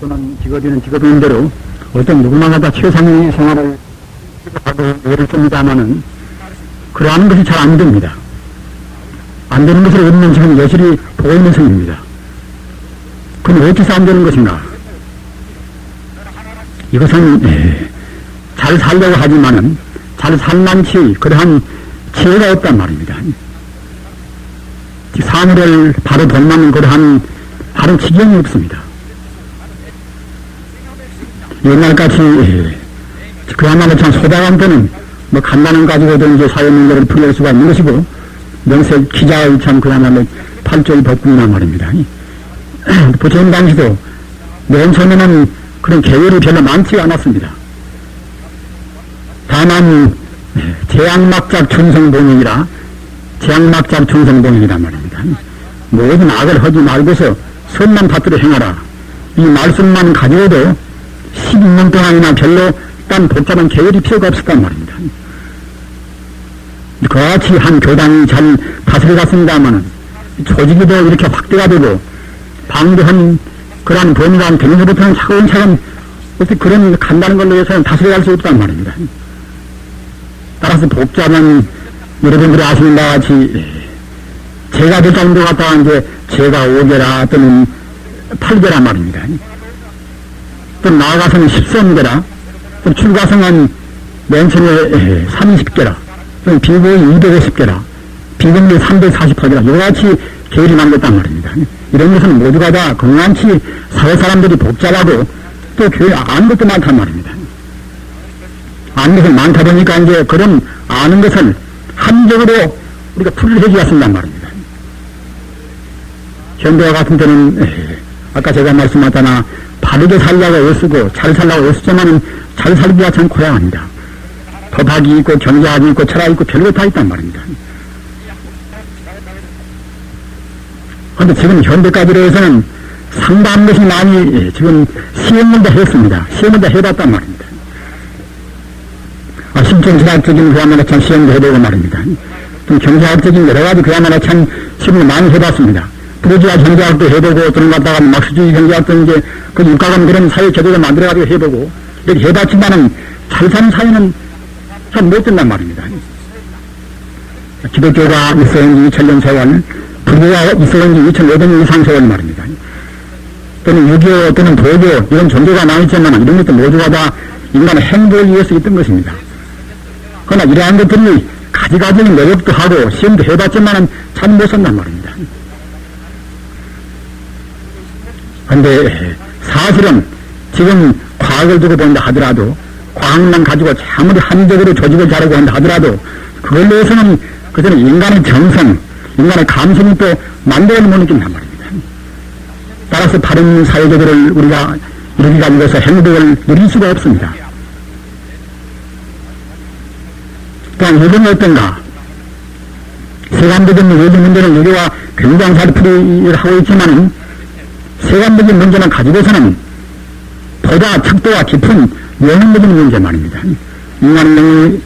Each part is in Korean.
또는 직업인은 직업인 대로 어떤 누구나 다 최상의 생활을 하고 애를 씁니다마는 그러한 것이 잘 안 됩니다. 안 되는 것을 우리는 지금 여실히 보고 있는 성입니다. 그럼 어째서 안 되는 것인가? 이것은 잘 살려고 하지만은 잘 살만치 그러한 지혜가 없단 말입니다. 사물을 바로 돌만은 그러한 바로 지경이 없습니다. 옛날같이 그야말로 참 소박한테는 뭐 간단한 가지고도 이제 사회 문제를 풀어낼 수가 있는 것이고 명색 기자의 참 그야말로 팔쪽이 법군이란 말입니다. 부처님 당시도 맨 처음에는 그런 계율이 별로 많지가 않았습니다. 다만 재앙막작 충성봉행이라 재앙막작 충성봉행이란 말입니다. 모든 악을 하지 말고서 선만 받들어 행하라. 이 말씀만 가지고도 12년 동안이나 별로 딴 복잡한 계율이 필요가 없었단 말입니다. 그와 같이 한 교단이 잘 다스려갔습니다마는 조직이도 이렇게 확대가 되고 방대한 그러한 범위가 되면서부터는 차근차근 어떻게 그런 간다는 걸로 해서는 다스려갈 수 없단 말입니다. 따라서 복잡한 여러분들이 아시는 바와 같이 제가 될 정도 갖다가 이제 제가 5개라 또는 8개라 말입니다. 또 나아가서는 13개라 또 출가성은 맨 처음에 30개라 또 비공이 250개라 비공이 348개라 이와같이 계율이 남겼단 말입니다. 이런 것은 모두가 다 건강치 사회 사람들이 복잡하고 또 교회 아는 것도 많단 말입니다. 아는 것은 많다 보니까 이제 그런 아는 것을 한적으로 우리가 풀을 해주었습니다 말입니다. 현대와 같은 때는 아까 제가 말씀하잖아 바르게 살려고 애쓰고 잘 살려고 애쓰지만은 잘 살기가 참 고향합니다. 법학이 있고 경제학이 있고 철학이 있고 별것 다 있단 말입니다. 그런데 지금 현대까지로 해서는 상당한 것이 많이 지금 시험을 다 했습니다. 시험을 다 해봤단 말입니다. 심층지학적인 그야말로 참 시험도 해보고 말입니다. 좀 경제학적인 여러 가지 그야말로 참 시험을 많이 해봤습니다. 부르주아 경제학도 해보고 또는 갖다가 막스주의 경제학도 이제 그 육가감 그런 사회 제도를 만들어가지고 해보고 이렇게 해봤지만은 잘 사는 사회는 참 못 된단 말입니다. 기독교가 있어온 지 2000년 세월, 불교가 있어온 지 2500년 이상 세월 말입니다. 또는 유교 또는 도교 이런 종교가 나있지만 이런 것도 모두가 다 인간의 행복을 위해서 있던 것입니다. 그러나 이러한 것들이 가지가지는 노력도 하고 시험도 해봤지만은 잘 못 산단 말입니다. 그런데 사실은 지금 과학을 두고 본다 하더라도 과학만 가지고 아무리 합리적으로 조직을 잘하고 한다 하더라도 그걸로 해서는 그들은 인간의 정성, 인간의 감성이 또 만들어낼 못 느낀단 말입니다. 따라서 바른 사회제도를 우리가 이렇게 가지고서 행복을 누릴 수가 없습니다. 또한 이건 어떤가? 세간적인 요즘 문제는 유교가 굉장히 잘 풀이를 하고 있지만은 세간적인 문제만 가지고서는 보다 척도가 깊은 영혼적인 문제 말입니다. 인간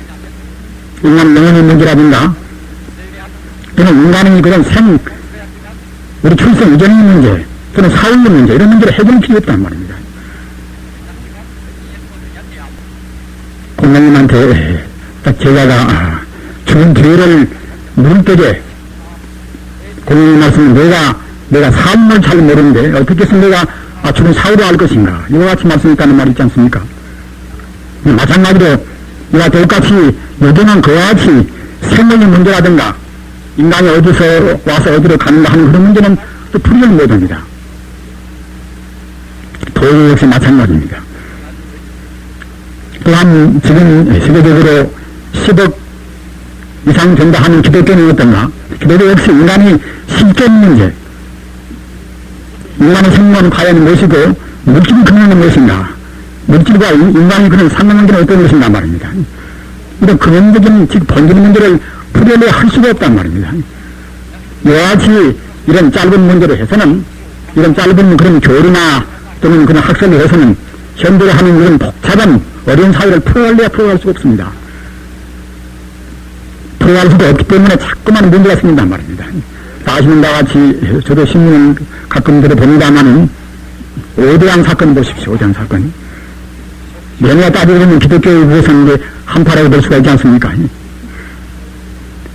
영혼의 문제라든가 또는 인간의 그런 우리 출생 이전의 문제 또는 사회의 문제 이런 문제를 해결할 필요 없단 말입니다. 공장님한테 제자가 죽은 뒤를 물을 때에 공장님 말씀은 내가 삶을 잘 모르는데 어떻게 해서 내가 죽은 사후를 알 것인가 이와 같이 말씀했다는 말이 있지 않습니까? 마찬가지로 이와 똑같이 요즘은 그와 같이 생명의 문제라든가 인간이 어디서 와서 어디로 가는가 하는 그런 문제는 또 풀이를 못합니다. 도요 역시 마찬가지입니다. 또한 지금 세계적으로 10억 이상 된다 하는 기독교는 어떤가? 기독교 역시 인간이 실존 문제 인간의 생명은 과연 무엇이고 물질이 그러는 무엇인가 물질과 인간이 그런 상관관계는 어떤 것인가 말입니다. 이런 근원적인 즉 본질의 문제를 풀이를 할 수가 없단 말입니다. 여하같이 이런 짧은 문제로 해서는 이런 짧은 그런 교리나 또는 그런 학설을 해서는 현대로 하는 이런 복잡한 어려운 사회를 풀어갈 수가 없습니다. 풀어갈 수도 없기 때문에 자꾸만 문제가 생긴단 말입니다. 아시는 바와 같이 저도 신문을 가끔 들어봅니다마는 오대양 사건 보십시오. 오대양 사건. 명예가 따지고 보면 기독교에 위해서는 이제 한파라고 볼 수가 있지 않습니까?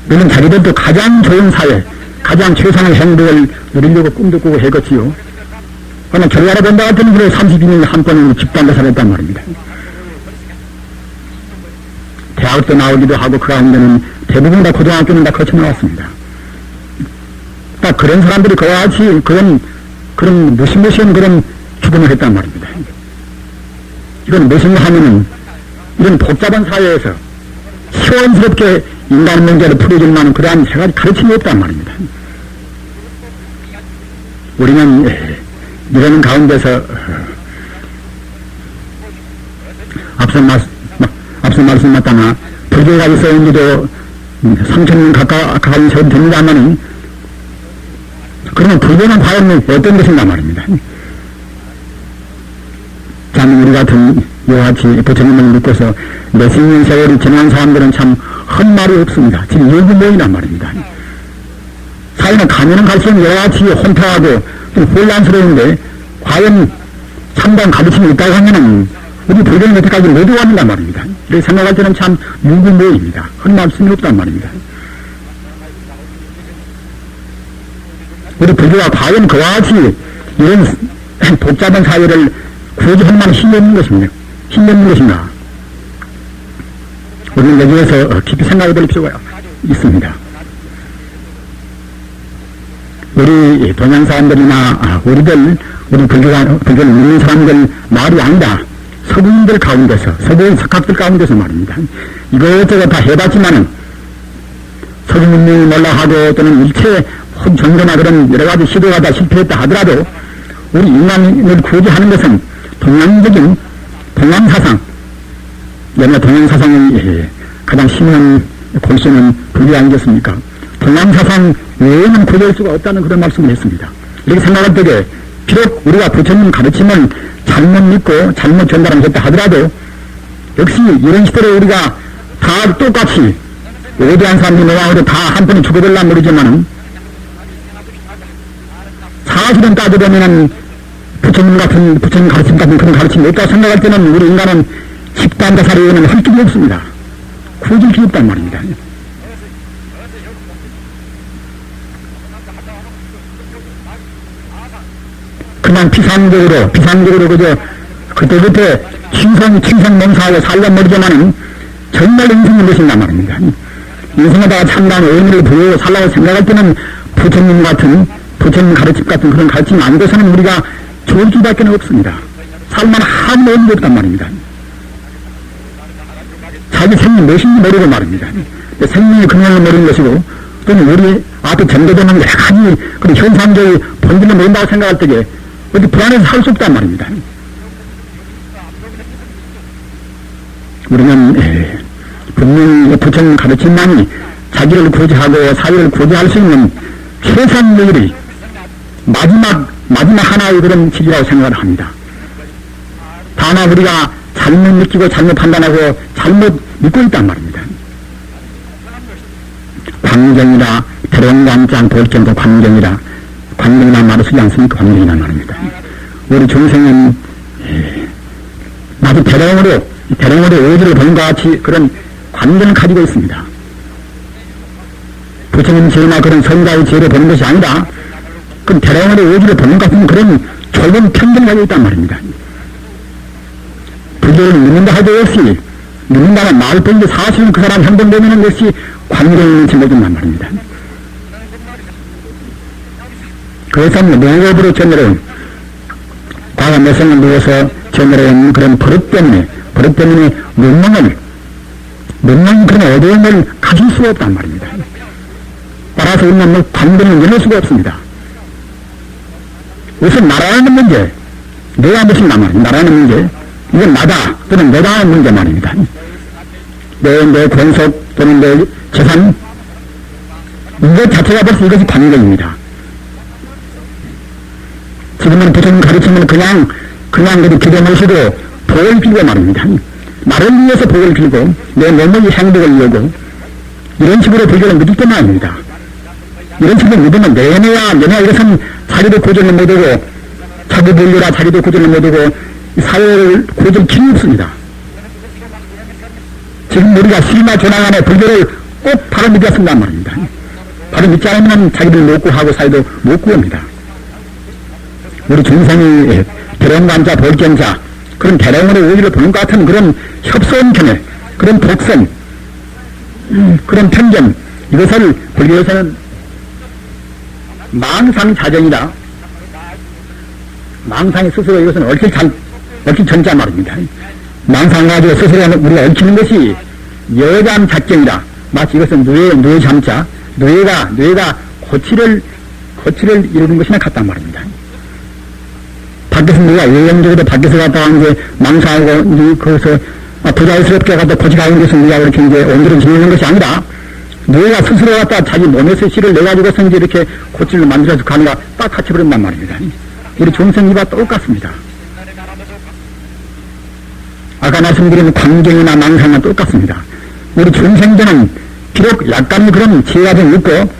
물론 자기들도 가장 좋은 사회, 가장 최상의 행복을 누리려고 꿈도 꾸고 해겠지요. 그러나 결과로 본다 같으면 그래 32년에 한 번은 집단자살을 했단 말입니다. 대학도 나오기도 하고 그 가운데는 대부분 다 고등학교는 다 거쳐 나왔습니다. 딱 그런 사람들이 그와 같이 그런 무시무시한 그런 죽음을 했단 말입니다. 이건 무엇인가 하면은 이런 복잡한 사회에서 시원스럽게 인간 문제를 풀어줄 만한 그러한 세 가지 가르침이 없단 말입니다. 우리는 이런 가운데서 앞서 말씀하셨다나 불교가 있어온 지도 3,000년 가까운 세월이 됩니다만은 그러면 불교는 과연 어떤 것인가 말입니다. 참 우리 같은 이와 같이 부처님을 믿고서 몇십 년 세월이 지난 사람들은 참 헛말이 없습니다. 지금 유구모이란 말입니다. 사회는 가면은 갈수록 이와 같이 혼탁하고 좀 혼란스러운데 과연 참다운 가르침이 있다고 하면은 우리 불교는 여태까지 모두 왔는단 말입니다. 이렇게 생각할 때는 참 유구모입니다. 헛말씀이 없단 말입니다. 우리 불교가 과연 그와 같이 이런 복잡한 사회를 굳이 할 만한 힘이 없는 것입니다. 힘이 없는 것인가? 우리는 여기에서 깊이 생각해 볼 필요가 있습니다. 우리 동양 사람들이나 우리 불교를 믿는 사람들 말이 아니다. 서구인들 가운데서, 서구인 석학들 가운데서 말입니다. 이것저것 다 해봤지만은 서구 문명이 몰라하고 또는 일체 전거나 그런 여러 가지 시도가 다 실패했다 하더라도 우리 인간을 구하게 하는 것은 동양적인 동양사상, 동양사상의 가장 심한 골수는 불교 아니겠습니까? 동양사상 외에는 구할 수가 없다는 그런 말씀을 했습니다. 이렇게 생각할 때에 비록 우리가 부처님 가르침을 잘못 믿고 잘못 전달했다 하더라도 역시 이런 시대로 우리가 다 똑같이 오대한 사람들이 노왕으로 다 한 번에 죽어들라 모르지만은 사실은 따져보면은 부처님 가르침 같은 그런 가르침이 없다고 생각할 때는 우리 인간은 집단자살에는 할 길이 없습니다. 구질 길이 없단 말입니다. 그냥 비상적으로 그저 그때부터 칭성 맹사하고 살란 모르지만은 정말 인생이 무엇인가 말입니다. 인생에다가 참다운 의미를 부여하고 살라고 생각할 때는 부처님 가르침 같은 그런 가르침이 안 돼서는 우리가 좋을 수밖에 없습니다. 살만한 아무 의미가 없단 말입니다. 자기 생명이 무엇인지 모르고 말입니다. 생명의 근원을 모르는 것이고 또는 우리 앞에 전개되는 여러 가지 그런 현상적인 본질을 모른다고 생각할 때에 어디 불안해서 살 수 없단 말입니다. 우리는 분명히 부처님 가르침만이 자기를 구제하고 사회를 구제할 수 있는 최선의 일이 마지막 하나의 그런 길이라고 생각을 합니다. 다만 우리가 잘못 느끼고 잘못 판단하고 잘못 믿고 있단 말입니다. 광경이라 대롱간장 볼경도 광경이란 말을 쓰지 않습니까? 광경이란 말입니다. 우리 중생은 마치 대롱으로 의지를 보는 것 같이 그런 관계를 가지고 있습니다. 부처님 지혜나 그런 선자의 지혜를 보는 것이 아니라 그런 대롱으로 의지를 보는 것 같은 그런 좁은 편견을 가지고 있단 말입니다. 불교를 믿는다 하도 역시 믿는다는 말뿐이지 사실은 그 사람 행동되면 역시 관계에 있는 증거준단 말입니다. 그래서 농업으로 전해온 과거 몇 생을 누워서 전해온 그런 버릇 때문에 문명이 그런 어려움을 가질 수가 없단 말입니다. 따라서 우리는 관계는 열릴 수가 없습니다. 우선 나라는 문제, 내가 무엇인가 말입니다. 나라는 문제, 이건 나다 또는 내다 하는 문제 말입니다. 내 권속 또는 내 재산, 이것 자체가 벌써 이것이 관계입니다. 지금은 부처님 가르치면 그냥 기대 모시고 복을 빌고 말입니다. 나를 위해서 복을 빌고 내 몸의 행복을 이루고 이런 식으로 불교를 믿을 때만 아닙니다. 이런 식으로 믿으면 내내야 이것은 자기도 구조를 못하고 자기 불려라 자기도 구조를 못하고 사회를 구조를 길이 없습니다. 지금 우리가 신화 조항안에 불교를 꼭 바로 믿었습니다 말입니다. 바로 믿지 않으면 자기들 못 구하고 사회도 못 구합니다. 우리 중생이 대령관자 볼견자 그런 대령으로 우리를 보는 것 같은 그런 협소한 견해 그런 독선 그런 편견 이것을 불교에서는 망상자정이다. 망상이 스스로 이것은 얽힐 전자 말입니다. 망상 가지고 스스로 우리가 얽히는 것이 여잠 작정이다. 마치 이것은 누에 잠자 뇌가 거칠을 이루는 것이나 같단 말입니다. 밖에서 누가 외형적으로 밖에서 갔다가 이제 망상하고 이제 거기서 부자연스럽게 갖다 고집하는 것은 누가 그렇게 이제 온전히 지내는 것이 아니라 뇌가 스스로 갖다 자기 몸에서 씨를 내가지고서 이제 이렇게 고칠을 만들어서 가는가 딱 같이 버린단 말입니다. 우리 중생이와 똑같습니다. 아까 말씀드린 광경이나 망상은 똑같습니다. 우리 중생들은 비록 약간의 그런 지혜가 좀 있고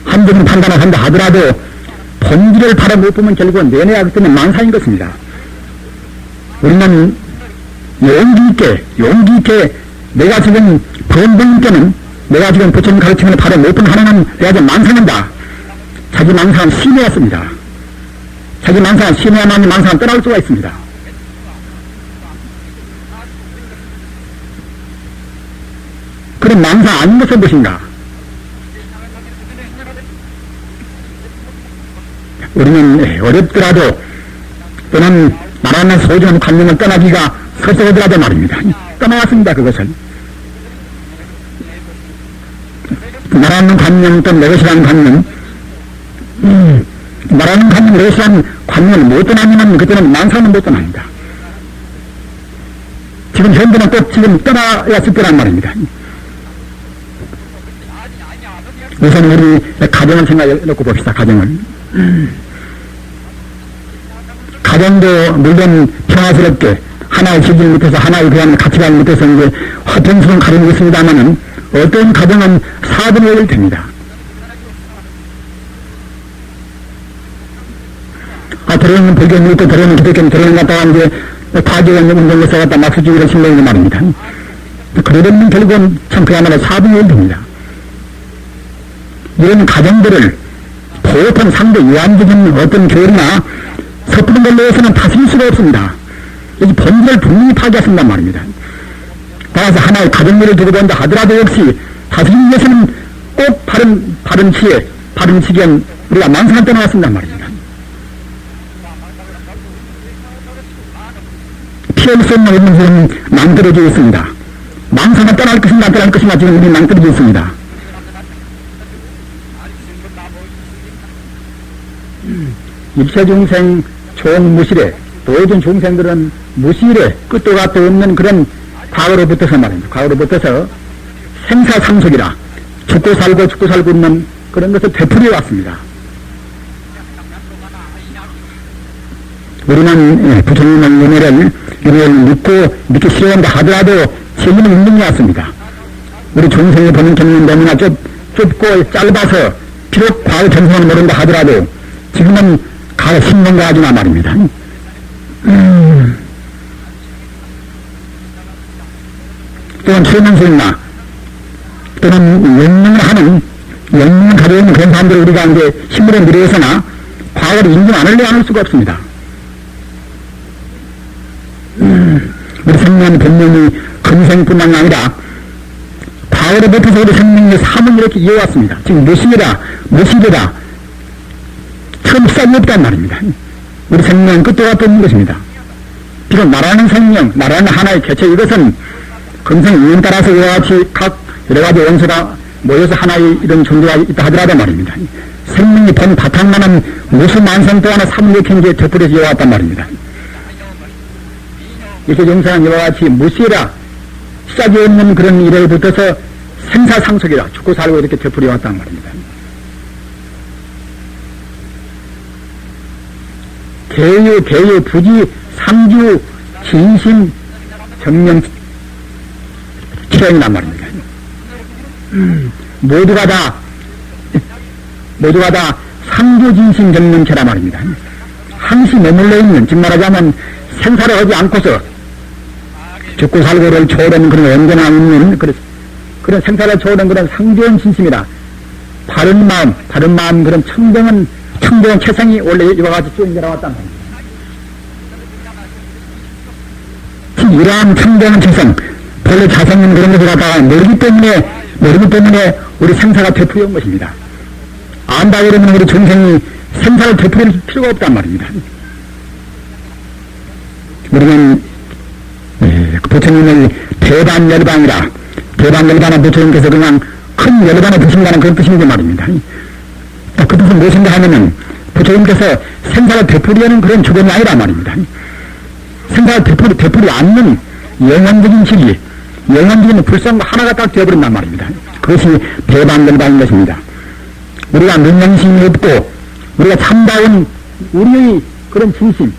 한적인 판단을 한다 하더라도 본질을 바로 못 보면 결국은 내내 하기 때문에 망상인 것입니다. 우리는 용기 있게 내가 지금 부모님께는 내가 지금 부처님 가르치면 바로 못 본 하나는 내가 지금 망상한다. 자기 망상은 심해왔습니다. 자기 망상은 심해야만 망상은 떠날 수가 있습니다. 그럼 망상 아닌 것은 무엇인가? 우리는 어렵더라도 또는 나라는 소중한 관념을 떠나기가 섭섭하더라도 말입니다. 떠나왔습니다. 그것을. 나라는 관념 또는 내 것이라는 관념 나라는 관념 내 것이라는 관념을 못 떠나면 그때는 망상은 못 떠납니다. 지금 현재는 꼭 지금 떠나왔을 때란 말입니다. 우선 우리 가정을 생각해 놓고 봅시다. 가정도 물론 평화스럽게 하나의 지질 밑에서 하나의 그런 가치관 밑에서 이제 화평스러운 가정이 있습니다만은 어떤 가정은 4분의 1을 됩니다. 들어오는 불교는 또 들어오는 기독교는 들어오는 갔다가 이제 파괴원 운동에서 갖다 막수주의를 신뢰하는 말입니다. 그러려면 결국은 참 그야말로 4분의 1 됩니다. 이런 가정들을 보통 상대 유한적인 어떤 교리나 섣부른 걸로 해서는 다스릴 수가 없습니다. 여기 본질을 분명히 파괴하신단 말입니다. 따라서 하나의 가정물을 두고 본다 하더라도 역시 다스리기 위해서는 꼭 바른 지혜, 바른 지견 우리가 망상을 떠나왔습니다 말입니다. 피할 수 없는 것은 망설여져 있습니다. 망상을 떠날 것인가 안 떠날 것인가 지금 우리 망설여져 있습니다. 입체중생 종무실에 도해준 중생들은 무실에 끝도 갓도 없는 그런 과거로부터서 말입니다. 과거로부터서 생사상속이라 죽고 살고 있는 그런 것을 되풀이해 왔습니다. 우리는 부처님의 은혜를 믿기 싫어한다 하더라도 지금은 인정해 왔습니다. 우리 중생이 보는 경우는 너무나 좁고 짧아서 비록 과거 전생을 모른다 하더라도 지금은 가을 10년 가지나 말입니다. 또는 최면수나 또는 영능을 가지고 있는 그런 사람들을 우리가 이제 신문에 미래에서나 과거를 인정 안 할 수가 없습니다. 우리 생명의 본명이 금생뿐만 아니라 과거로부터 우리 생명의 삶을 이렇게 이어왔습니다. 지금 무시리라 처음 시작이 없단 말입니다. 우리 생명은 끝도 같은 것입니다. 비록 나라는 생명, 나라는 하나의 개체 이것은 금생 인연 따라서 이와 같이 각 여러 가지 원소가 모여서 하나의 이런 존재가 있다 하더라도 말입니다. 생명이 본 바탕만은 무수 만성 동안에 삼육행 이제 되풀이해서 이어왔단 말입니다. 이렇게 영상은 이와 같이 무시라 시작이 없는 그런 일에 붙어서 생사상속이라 죽고 살고 이렇게 되풀이해 왔단 말입니다. 개유, 부지, 상주, 진심, 정령, 치령이란 말입니다. 모두가 다 상주, 진심, 정령체란 말입니다. 항시 머물러 있는, 즉 말하자면 생사를 하지 않고서 죽고 살고를 초월하는 그런 언제나 있는 그런 생사를 초월하는 그런 상조한 진심이라 바른 마음 그런 청정한 체성이 원래 이와 같이 쭉 내려왔단 말입니다. 이러한 청정한 체성, 본래 자성인 그런 것을 갖다가 모르기 때문에 우리 생사가 되풀이한 것입니다. 안다 그러면 우리 중생이 생사를 되풀이할 필요가 없단 말입니다. 우리는 부처님을 대반열반이라, 대반열반한 부처님께서 그냥 큰 열반에 드신다는 그런 뜻인데 말입니다. 그 뜻은 무엇인가 하면은 부처님께서 생사를 되풀이하는 그런 주변이 아니라 말입니다. 생사를 되풀이 않는 영원적인 진리, 영원적인 불성과 하나가 딱 되어버린단 말입니다. 그것이 대반열반인 것입니다. 우리가 능력심이 없고 우리가 참다운 우리의 그런 진심,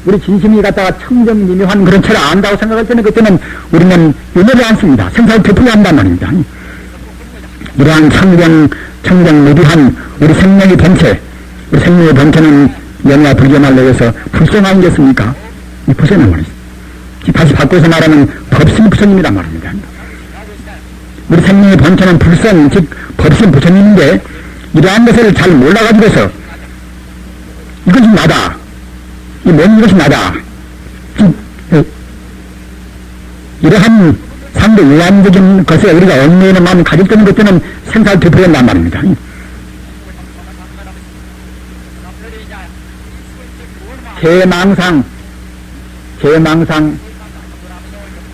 우리 진심이 갖다가 청정미묘한 그런 철을 안다고 생각할 때는 그때는 우리는 의미하지 않습니다. 생사를 되풀이 한단 말입니다. 이러한 청정무비한 우리 생명의 본체, 우리 생명의 본체는 영화 불교말로 해서 불성 아니겠습니까? 이 불성이란 말이죠. 다시 바꿔서 말하면 법신 부처님이란 말입니다. 우리 생명의 본체는 불성, 즉 법신 부처님인데 이러한 것을 잘 몰라가지고서 이것이 나다, 이 뭔 것이 나다, 이러한 상대 유한적인 것에 우리가 얽매이는 마음을 가질 때는 그때는 생사를 되풀이한단 말입니다. 제망상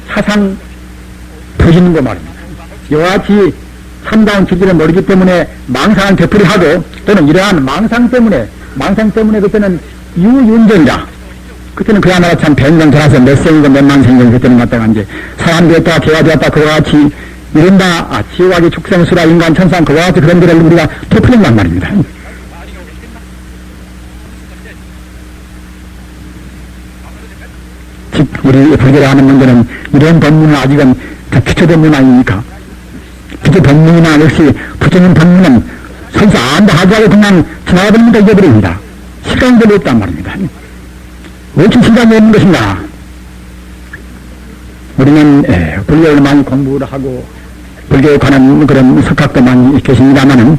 사상 터지는 거 말입니다. 이와 같이 참다운 진리를 모르기 때문에 망상을 되풀이하고 또는 이러한 망상 때문에 그때는 유윤정이다. 그때는 그야말로 참 백년 전화서 몇 생이고 몇만 생년 그때는 갖다가 이제 사람 되었다, 개가 되었다, 그와 같이 이른다, 지옥하기 축생수라 인간 천상 그와 같이 그런 데를 우리가 되풀이한단 말입니다. 즉, 우리 불교를 하는 분들은 이런 법문은 아직은 다 기초 법문 아닙니까? 기초 법문이나 역시 부처님 법문은 설사 안다 하더라도 그냥 지나가버립니다, 잊어버립니다. 시간이 별로 없단 말입니다. 왜 이렇게 시간이 없는 것인가? 우리는 불교를 많이 공부를 하고 불교에 관한 그런 석학도 많이 계십니다만은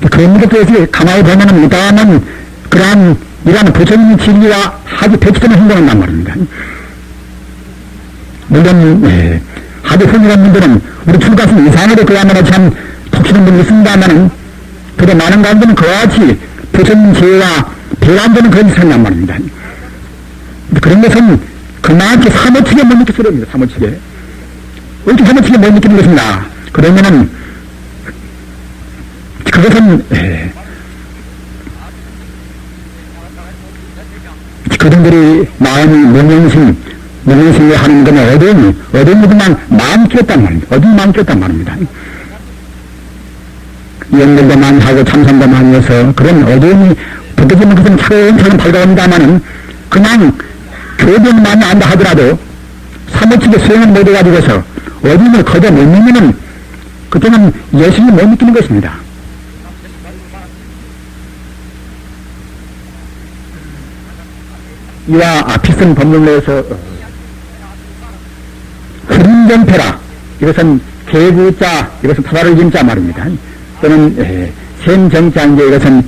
그런 것들에서 가만히 보면은 이다는 그러한 이러한 부처님의 진리와 아주 배치되는 행동을 한 말입니다. 물론 아주 훌륭한 분들은 우리 출가슴 이상으로 그야말로 참 독실한 분이 있습니다만은 그래 많은 가운데는 그와 같이 부처님 지혜와 배반되는 그런 짓을 한 말입니다. 그런 것은 그만큼 사무치게 못 느낄 수가 없습니다. 사무치게. 왜 이렇게 사무치게 못 느끼는 것인가? 그러면은 그것은 그분들이 마음이 무명심을 하는 건 어둠이 그냥 마음 끼었단 말입니다. 어둠이 마음 끼었단 말입니다. 연결도 많이 하고 참선도 많이 해서 그런 어둠이 벗겨지는 것은 차근차근 밝아온다마는 그냥 교변 많이 안다 하더라도 사무치게 수행을 못 해가지고서 어둠을 거저 못 느끼면 그때는 예수를 못 느끼는 것입니다. 이와 비슷한 법문에서 흐린정패라, 이것은 개구자, 이것은 토다를 진자 말입니다. 또는 샘정자인데 이것은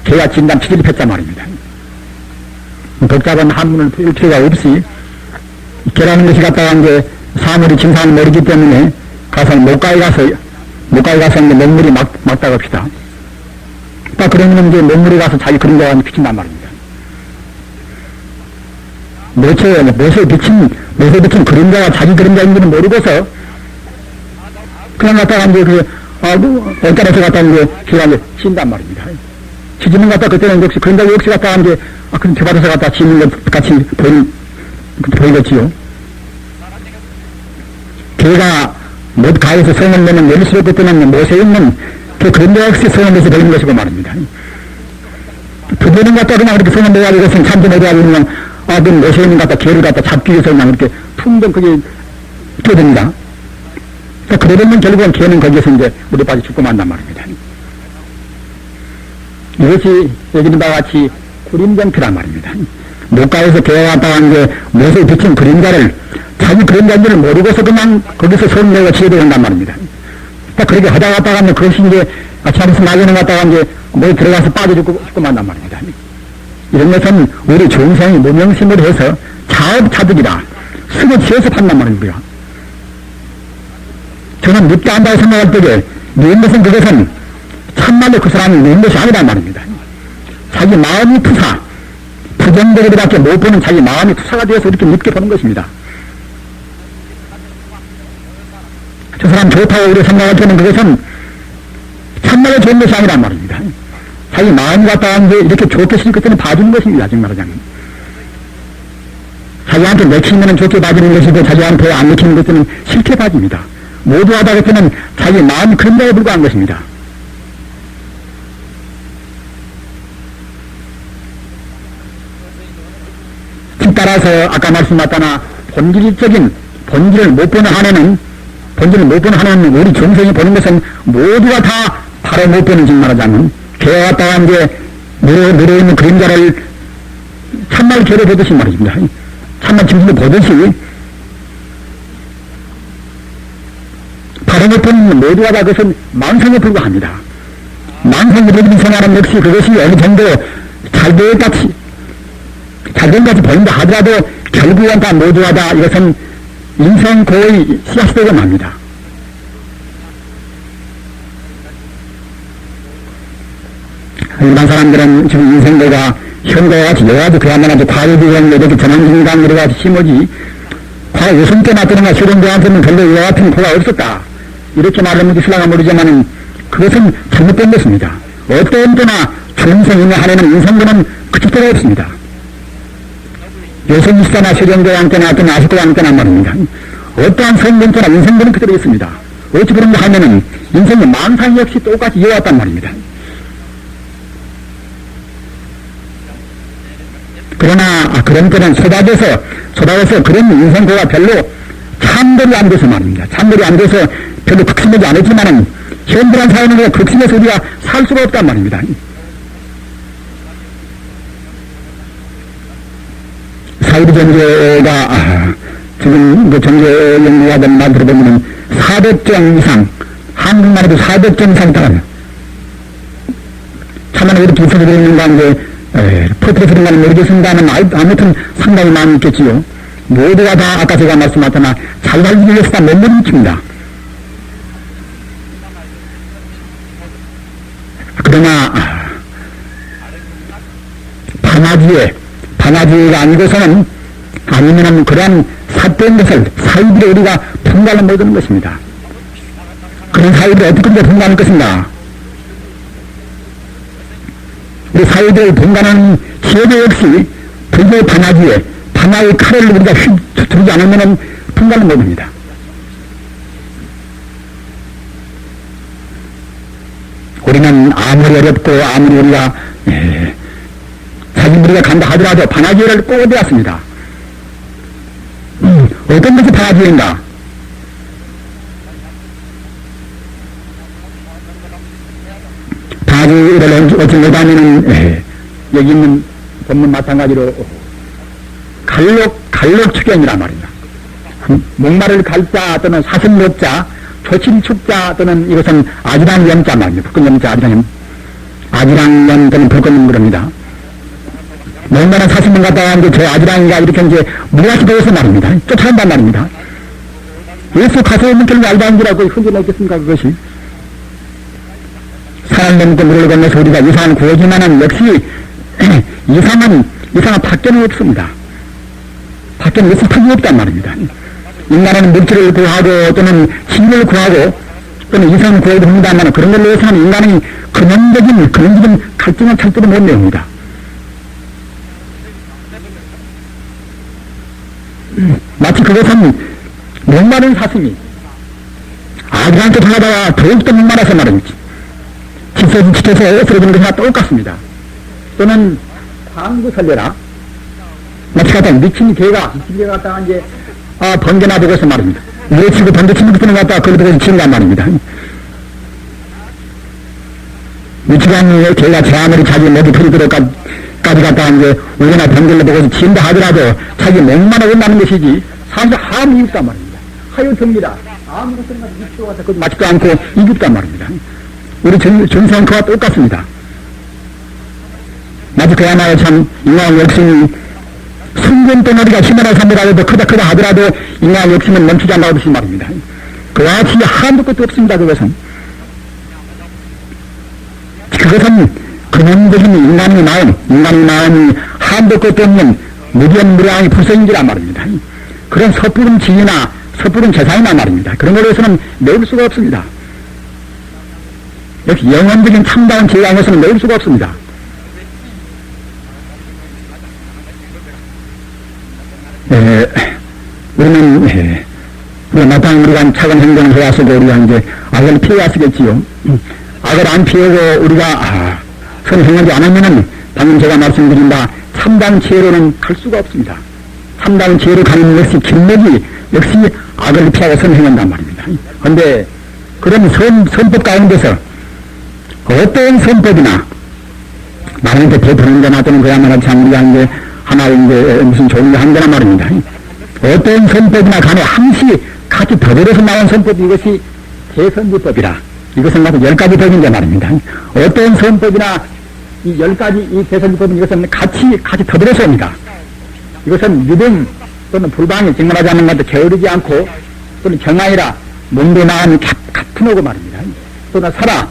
개가 진단 피질이 폈자 말입니다. 복잡한 한문을 풀 필요가 없이 개라는 것이 갖다가 이제 사물이 진상을 모르기 때문에 가서 목가에 가서 이제 먹물이 막다 갑시다. 딱 그러면 이제 먹물에 가서 자기 그런 거가 비친단 말입니다. 못에 비친 그림자가 자기 그림자인지는 모르고서 그냥 갖다가 이제 어디까지 갖다가 이제 걔가 이제 친단 말입니다. 치지는 갖다 그때는 역시 그림자 역시 갖다가 이제 그럼 저 받아서 갖다 치는 것 같이 보이겠지요. 걔가 못 가에서 성을 내면 내릴수록 그때는 못에 있는 그 그림자 역시 성을 내서 보이는 것이고 말입니다. 두 번은 갖다 그냥 그렇게 성을 내가지고 그것은 참지 못해가지고 그냥 그 못에 있는 갖다 개를 갖다 잡기 위해서 그냥 이렇게 풍덩 그게 뛰어듭니다. 그러면 결국은 개는 거기에서 이제 우리 빠져 죽고 만단 말입니다. 이것이 여기는 바와 같이 그림전표란 말입니다. 목가에서 개어왔다가 이제 못에 비친 그림자를 자기 그림자인 줄 모르고서 그냥 거기서 손 내고 치게 된단 말입니다. 그러니까 그렇게 하다가 갔다가 그것이 이제 자기서 나중에 갔다가 이제 뭐에 들어가서 빠져 죽고 만단 말입니다. 이런 것은 우리 중생이 무명심으로 해서 자업자득이다. 쓰고 지어서 판단 말입니다. 저는 믿게 한다고 생각할 때에 믿는 것은 그것은 참말로 그 사람이 믿는 것이 아니란 말입니다. 자기 마음이 투사, 부정적으로밖에 못 보는 자기 마음이 투사가 되어서 이렇게 믿게 보는 것입니다. 저 사람 좋다고 우리 생각할 때는 그것은 참말로 좋은 것이 아니란 말입니다. 자기 마음이 갖다가 이제 이렇게 좋게 쓸 것들은 봐주는 것입니다. 지금 말하자면. 자기한테 내키면 좋게 봐주는 것이고 자기한테 안 내키는 것들은 싫게 봐줍니다. 모두 하다 그때는 자기 마음이 그런 데에 불과한 것입니다. 따라서 아까 말씀하셨다나 본질을 못 보는 한에는 우리 중생이 보는 것은 모두가 다 바로 못 보는 즉 말하자면 개와 갔다가 이제 물에 있는 그림자를 참말 개로 보듯이 말입니다. 참말 짐승을 보듯이 바로 못 보는 모두가 다 그것은 만성에 불과합니다. 만성에 불과한 생활은 역시 그것이 어느 정도 잘된 같이 보인다 하더라도 결국은 다 모두가 다 이것은 인생 고의 씨앗이 되고 맙니다. 일반 사람들은 지금 인생고가 현고와 같이 여가지고 그야말로 과거기관 이렇게 전환진강 이래가지고 심어지 과거 요즘 때나 때나 수련자한테는 별로 이와 같은 고가 없었다. 이렇게 말하면 신랑은 모르지만 그것은 잘못된 것입니다. 어떤 때나 중생인의 한에는 인생고는 그칠 데가 없습니다. 요성 이시다나 수련자한 때나 어떤 아식고한 때나 말입니다. 어떠한 성경처나 인생고는 그대로 있습니다. 어찌 그런가 하면은 인생의 망상 역시 똑같이 이어왔단 말입니다. 그러나 그런 때는 소답에서 그런 인생고가 별로 참들이 안 돼서 말입니다. 참들이 안 돼서 별로 극심하지 않았지만은 현대한 사회는 극심해서 우리가 살 수가 없단 말입니다. 사이비 정제가 지금 그 정제 연구가들 말 들어보면은 400점 이상, 한국만 해도 400점 이상 있다가 차만 이렇게 있어서 그러는가 이제 포트에서 그런 건 모르겠습니다만 아무튼 상당히 많이 있겠지요. 모두가 다 아까 제가 말씀하셨나 잘 살기 위해서 다 못 묻힙니다. 그러나 바나지가 아니고서는 아니면은 그러한 삿된 것을 사이비를 우리가 분간을 못하는 것입니다. 그런 사이비를 어떻게 분간할 것인가? 우리 사이비를 분간하는 지혜도 역시 불교의 바나의 칼을 우리가 휘두르지 않으면은 분간을 못합니다. 우리는 아무리 어렵고 아무리 우리가 자기 무리가 간다 하더라도 바나지를 꼭 배웠습니다. 어떤 것이 바나지인가? 바나지를 어찌 못하면은 여기 있는 본문 마찬가지로 갈록축견이란 말입니다. 목마를 갈자 또는 사슴목자 조칠축자 또는 이것은 아지랑염자 말입니다. 불꽃염자 아지랑염 또는 불꽃염자입니다. 목마른 사슴을 갖다가 이제 저 아지랑이가 이렇게 이제 물같이 보여서 말입니다. 쫓아간단 말입니다. 예수 가서 있는 길을 알다는 줄알고 흔들어 있겠습니까 그것이? 산을 넘고 물을 건너서 우리가 이상한 구호지만은 역시 이상한 밖에는 없습니다. 밖에는 있을 턱이 없단 말입니다. 인간은 물질을 구하고 또는 힘을 구하고 또는 이상한 구하기도 합니다만 그런 걸로 해서는 인간이 근원적인 갈증을 절대로 못 내옵니다. 마치 그것은 목마른 사슴이 아기한테 당하다가 더욱더 목마라서 말입니다. 지쳐서 쓰러지는 것이나 똑같습니다. 또는 방구 설레라 마치 갖다 미친 개가 갖다가 이제 번개나 보고서 말입니다. 외치고 번개치는 것들은 갖다가 그걸 보고서 치는단 말입니다. 미치간 개가 제 아무리 자기 목이 터지도록 까지 갖다가 이제 우리나 병들러 보고서 지은다 하더라도 자기 목만 어긋나는 것이지 사실 아무 이익도 말입니다. 하여튼입니다. 아무 것이나 이익도 가서 그 맞지도 않고 이익도 말입니다. 우리 전생은 그와 똑같습니다. 마치 그야말로 참 인간 욕심이 순간 덩어리가 힘을 삼으라 해도 크다 하더라도 인간 욕심은 멈추지 않는다고 하듯이 말입니다. 그와 같이 한도 끝도 없습니다. 그것은 근원적인 인간이 낳은 한도 끝도 없는 무견무량의 불성인지란 말입니다. 그런 섣부른 지위나 섣부른 재산이나 말입니다. 그런 것에서는 메울 수가 없습니다. 역시 영원적인 참다운 지혜에서는 메울 수가 없습니다. 우리는 마땅히 우리가 착한 행동을 해왔어도 우리가 이제 악을 피해왔겠지요. 악을 안 피하고 우리가 선행하지 않으면은 방금 제가 말씀드린 바 참다운 지혜로는 갈 수가 없습니다. 참다운 지혜로 가는 역시 길목이 역시 악을 피하고 선행한단 말입니다. 그런데 그런 선법 가운데서 어떤 선법이나 나한테 베푸는 데나 또는 그야말로 참 우리가 이제 하나의 이제 무슨 좋은 거 한 거나 말입니다. 어떤 선법이나 간에 항시 같이 더불어서 나온 선법이 이것이 대선지법이라. 이것은 가서 10가지 법인데 말입니다. 어떤 선법이나 이 10가지 이 대선지법은 이것은 같이 더불어서 옵니다. 이것은 믿음 또는 불방에 직면하지 않는 것도 게으르지 않고 또는 정아이라 몸도 나은 같은 오고 말입니다. 또는 살아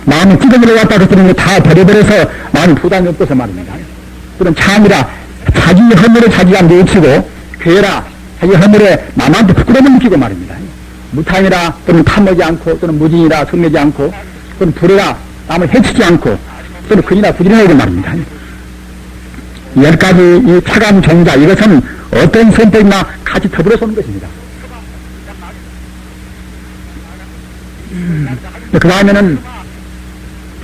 마음이 찌그러져 왔다 그랬더니 다 버려버려서 마음이 부담이 없어서 말입니다. 또는 참이라 자기 허물을 자기가 내치고 괴라 자기 허물에 남한테 부끄러움을 느끼고 말입니다. 무탐이라 또는 탐하지 않고 또는 무진이라 성내지 않고 또는 불이라 남을 해치지 않고 또는 근이라 부지런하고 말입니다. 10가지 이 차감 종자 이것은 어떤 선택이나 같이 더불어서 오는 것입니다. 그 다음에는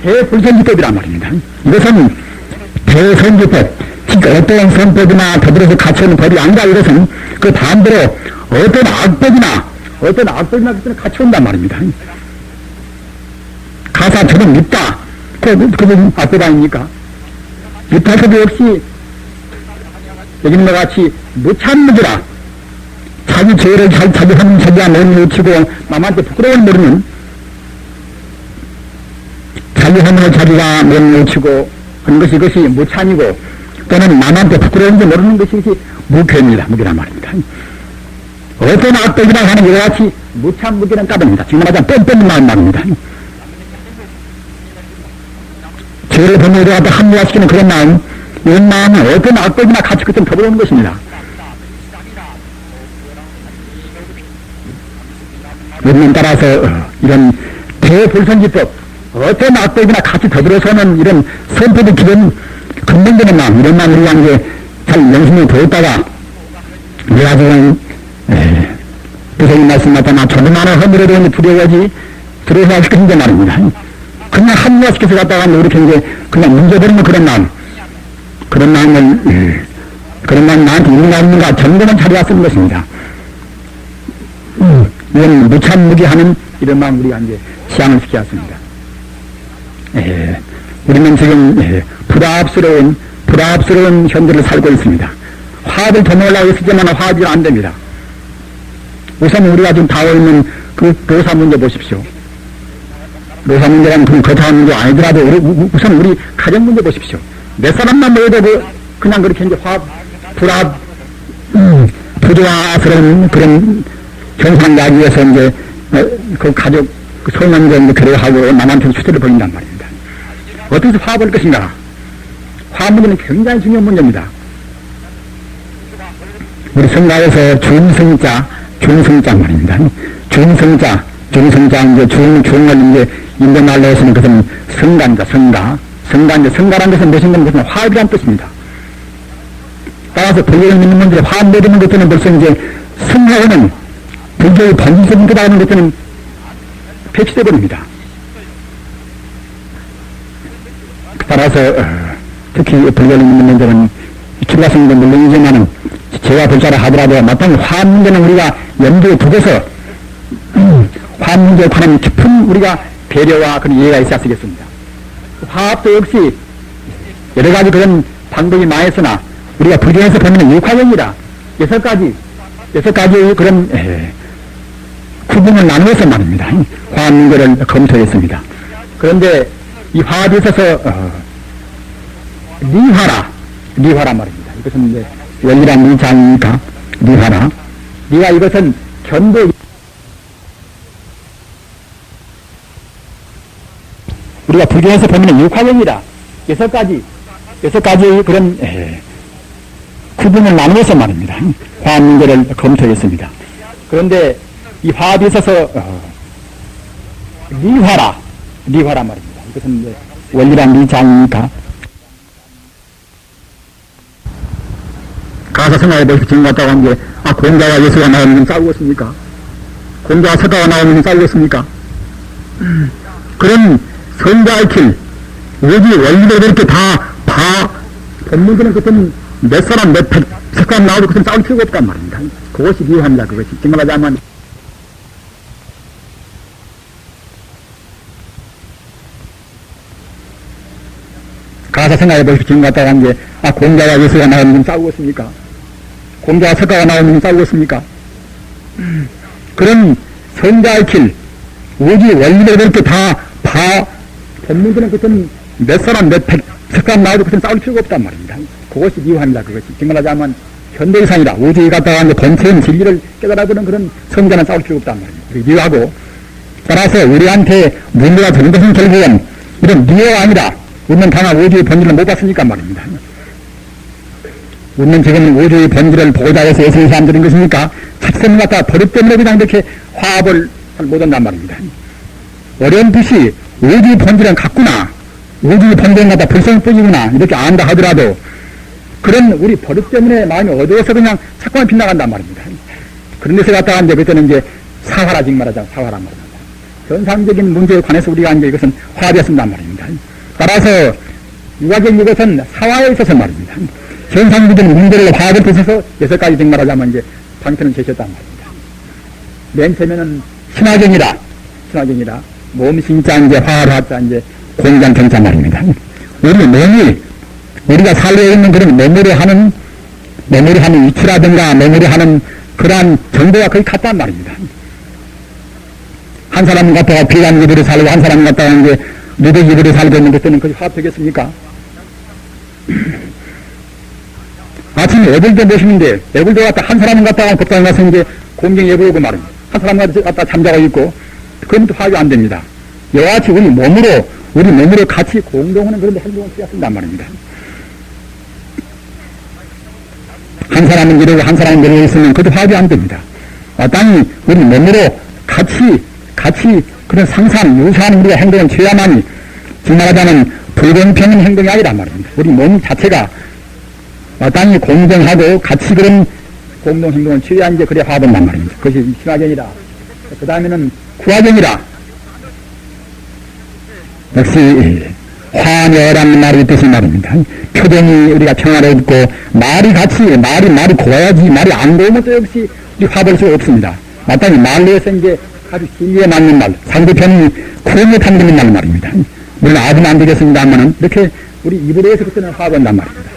대불선지법이란 말입니다. 이것은 대선지법, 즉 어떤 선법이나 더불어서 같이 오는 법이 아니라 이것은 그 반대로 어떤 악법이나 그때는 같이 온단 말입니다. 가사처럼 믿다. 그건 악법 아닙니까? 믿다 법이 없이 여기 있는 것 같이 무참무지라 자기 죄를 자기 하는 자기가 못 놓치고 남한테 부끄러움을 모르는 자기 허물을 자기가 못 놓치고 하는 것이 이것이 무참이고 또는 남한테 부끄러운지 모르는 것이 무괴입니다. 무괴란 말입니다. 어떤 악법이나 하는 이와 같이 무참 무괴는 까답니다. 지금 말하자면 뻔뻔히 나온 말입니다. 죄를 범죄에 갖다 합리화시키는 그런 마음, 이런 마음은 어떤 악법이나 같이 그때 더불어오는 것입니다. 이런 따라서 이런 대불선지법, 어떤 악법이나 같이 더불어서는 이런 선법의 기본 근본되는 마음, 이런 마음을 우리가 이제 잘 명심에 두었다가 내가 지금 선생님 말씀 맞다나 조그마한 허물에 대한 두려워시키는 말입니다. 그냥 합리화시켜서 갔다가 이렇게 이제 그냥 문제버리는 그런 마음을 나한테 있는가 점검은 차려야 쓰는 것입니다. 이건 무참무기하는 이런 마음 우리가 이제 시향을 시켜왔습니다. 우리는 지금 불합스러운 현재를 살고 있습니다. 화합을 도모하려고 했지만 화합이 안 됩니다. 우선 우리가 지금 다워있는 그 노사 문제 보십시오. 노사 문제라는 그 거창한 문제 아니더라도 우선 우리 가정 문제 보십시오. 몇 사람만 모여도 그냥 그렇게 이제 부조화스러운 그런 현상 야기에서 이제 그 가족 소년들 이제 그래하고 남한테 수대를 벌린단 말입니다. 어떻게 해서 화합을 할 것인가? 화합 문제는 굉장히 중요한 문제입니다. 우리 성가에서 중성자 말입니다. 중성자 이제 중을 이제 인도말로 해서는 그것은 성가라는 것은 무슨 화합이라는 뜻입니다. 따라서 불교에 있는 분들이 화합 내리는 것들은 벌써 이제 성하고는 불교의 본질적인 거다는 것들은 배치돼 버립니다. 따라서 특히 불교에 있는 분들은 출가성도 물론이지만은 죄와 불자라 하더라도 마땅히 화합 문제는 우리가 염두에 두고서 화합 문제에 관한 깊은 우리가 배려와 그런 이해가 있어야 쓰겠습니다. 화합도 역시 여러 가지 그런 방법이 많았으나 우리가 불교에서 보면 육화경이라 여섯 가지의 그런 구분을 나누어서 말입니다. 화합문제를 검토했습니다. 그런데 이 화합에 있어서 리화라 말입니다. 이것은 이제 원리란 문장이니까 리화 이것은 견도 우리가 불교에서 보면 육화경이라 여섯 가지의 그런 구분을 나누어서 말입니다. 화합 문제를 검토했습니다. 그런데 이 화합에 있어서 리화라 말입니다. 이것은 이제 원리란 문장이니까 가사생활에 대해서 지금 갔다고 한 게, 공자와 예수가 나오면 싸우겠습니까? 공자와 서가가 나오면 싸우겠습니까? 그런 선자의 길, 오직 원리를 그렇게 법문들은 그것은 몇 사람, 몇 사람 나오도 그것은 싸울 필요가 없단 말입니다. 그것이 리화입니다. 그것이. 정말하자면, 가사생활에 대해서 지금 갔다고 한 게, 공자와 예수가 나오면 싸우겠습니까? 공자와 석가가 나오면 싸우겠습니까? 그런 선자의 길, 오직 원리를 그렇게 법문들은 그것은 몇 사람, 몇 사람 나와도 그것은 싸울 필요가 없단 말입니다. 그것이 리화입니다. 그것이. 정말하자면 현대의상이다. 오직에 갔다가 한 본체인 진리를 깨달아보는 그런 선자는 싸울 필요가 없단 말입니다. 리화고, 따라서 우리한테 문제가 되는 것은 결국은 이런 리화가 아니라, 우리는 다만 오직의 본질을 못 봤으니까 말입니다. 우리는 지금 우주의 본질을 보고자 해서 예수의 사람들인 것입니까? 자체는 갖다 버릇 때문에 그냥 이렇게 화합을 못한단 말입니다. 어려운 뜻이 우주의 본질은 같구나, 우주의 본질은 갖다 불성뿐이구나 이렇게 안다 하더라도 그런 우리 버릇 때문에 마음이 어두워서 그냥 자꾸만 빗나간단 말입니다. 그런 데서 갖다가 이제 그때는 이제 사화라 직 말하자, 사화라 말합니다. 현상적인 문제에 관해서 우리가 이제 이것은 화합이었단 말입니다. 따라서 유화적 이것은 사화에 있어서 말입니다. 현상적인 문제를 화합을 뜻해서 여섯 가지 등 말하자면 이제 방편을 제시했단 말입니다. 맨 처음에는 신화경이라 몸신자 이제 화합자 이제 공장 경자 말입니다. 우리 몸이 우리가 살려 있는 그런 메모리 하는 위치라든가 메모리 하는 그러한 정도가 거의 같단 말입니다. 한 사람은 갖다가 비단 이불에 살고 한 사람은 갖다가 이제 누더기 이불에 살고 있는 것들은 거의 화합되겠습니까? 아침에 애들도 보시는데, 애들도 갖다 한 사람은 갖다가 법당에 가서 이제 공경 예보고 말입니다. 한 사람은 갖다 잠자고 있고, 그러면 또 화합이 안 됩니다. 이와 같이 우리 몸으로 같이 공동하는 그런 행동을 취했단 말입니다. 한 사람은 이러고 한 사람은 이러고 있으면 그것도 화합이 안 됩니다. 마땅히 우리 몸으로 같이 그런 상상, 유사한 우리가 행동을 취해야만이, 즉 말하자면 불공평한 행동이 아니란 말입니다. 우리 몸 자체가 마땅히 공정하고 같이 그런 공동행동을 취해야 이제 그래 화합한단 말입니다. 그것이 신화경이라. 그 다음에는 구화경이라. 역시 화녀라는 말의 뜻이 말입니다. 표정이 우리가 평화롭고 말이 고와야지, 말이 안 고우면 또 역시 우리 화합할 수가 없습니다. 마땅히 말로 해서 이제 아주 진리에 맞는 말, 상대편이 구원에 담기는 말입니다. 물론 아주는 안 되겠습니다만은 이렇게 우리 입으로 해서 그때는 화합한단 말입니다.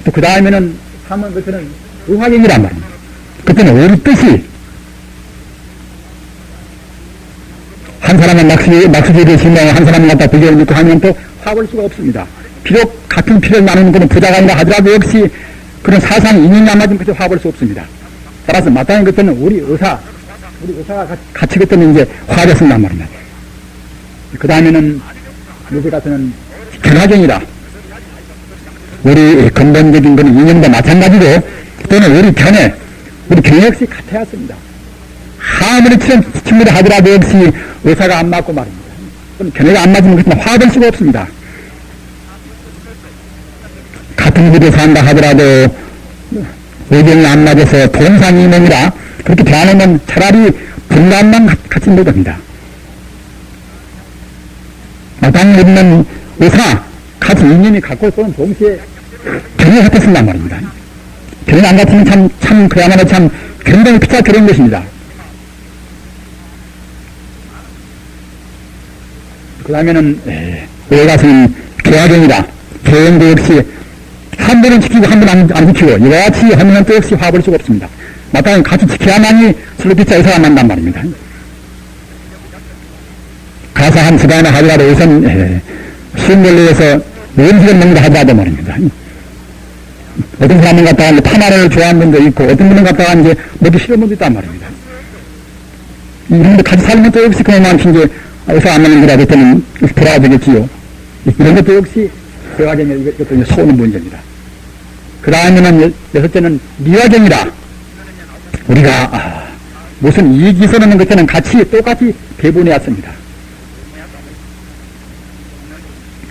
또 그 다음에는 하면 그때는 의화경이란 말입니다. 그때는 우리 뜻이 한 사람은 막수제를 신명하고 한 사람은 갖다 불교를 믿고 하면 또 화합할 수가 없습니다. 비록 같은 피를 나누는 그런 부자가 아니라 하더라도 역시 그런 사상 인연이 안 맞으면 그때 화합할 수 없습니다. 따라서 마땅히 그때는 우리 의사가 같이 그때는 이제 화합했습니다 말입니다. 그 다음에는 요새 같은 견화경이라. 우리 근본적인 그런 인연과 마찬가지로 또는 우리 견해 역시 같아야 했습니다. 아무리 친구를 하더라도 역시 의사가 안 맞고 말입니다. 견해가 안 맞으면 그때는 화합할 수가 없습니다. 같은 집에 산다 하더라도 의견이 안 맞아서 동상이몽이라 그렇게 대하면 차라리 분간만 같이 못합니다. 마땅히 우리는 의사 같은 인연이 갖고 있고는 동시에 견해가 같았단 말입니다. 견해가 안 같으면 참 그야말로 참 굉장히 피차스러운 것입니다. 그 다음에는 왜 가서는 개화경이다. 개혁도 역시 한 번은 지키고 한 번은 안 지키고 이와 같이 하면 또 역시 화합을 수가 없습니다. 마땅히 같이 지켜야만이 서로 빛자에서 만난단 말입니다. 가사 한 시간이나 하더라도 우선 신물리에서 음식을 먹는다 하더라도 말입니다. 어떤 사람은 갖다가 파마를 좋아하는 분도 있고 어떤 분은 갖다가 이제 모두 싫은 분도 있단 말입니다. 이런 데 같이 살면 또 역시 그만큼 이제 어서 안 맞는 거라도 때는 돌아야 되겠지요. 이런 것도 역시 대화경이 이것도 이제 소는 문제입니다. 그 다음에는 여섯째는 미화경이라. 우리가 무슨 이익이 있어는 것들은 같이 똑같이 배분해 왔습니다.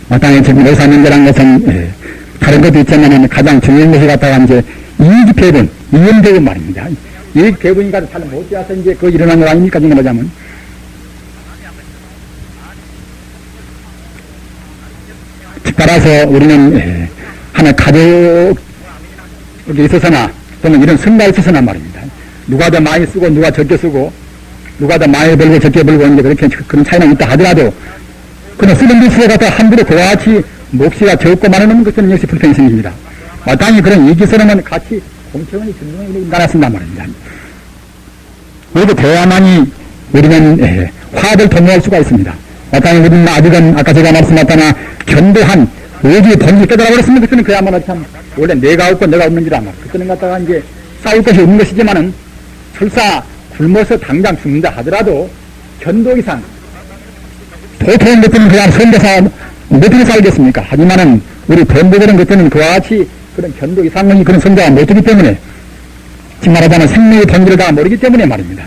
마땅히 지금 의사 문제란 것은 다른 것도 있지만 가장 중요한 것이 갖다가 이제 이익 배분, 이익 배분 말입니다. 이익 배분이가 잘 못 되어서 이제 그 일어난 거 아닙니까? 지금 말하자면. 따라서 우리는 하나 가족에 있어서나 또는 이런 성가에 있어서나 말입니다. 누가 더 많이 쓰고 누가 적게 쓰고 누가 더 많이 벌고 적게 벌고 이제 그렇게 그런 차이는 있다 하더라도 그는 쓰는 것에 갖다 함부로 그와 같이 몫이가 적고 많은 것은 역시 불평이 생깁니다. 마땅히 그런 이기서는 같이 공평히 균등하게 나눴습니다 말입니다. 모두 대화만이 우리는 화합을 도모할 수가 있습니다. 마땅히 우리는 아직은 아까 제가 말씀하셨다나 견도한 의지의 본질을 깨달아버렸으면 그때는 그야말로 참 원래 내가 없고 내가 없는 줄 아마 그때는 갖다가 이제 싸울 것이 없는 것이지만은 설사 굶어서 당장 죽는다 하더라도 견도 이상 도토한 것들은 그냥 선대사 어떻게 살겠습니까? 하지만은 우리 범부들은 그때는 그와 같이 그런 견도 이상의 그런 선자가 못되기 때문에 지금 말하자면 생명의 본질을 다 모르기 때문에 말입니다.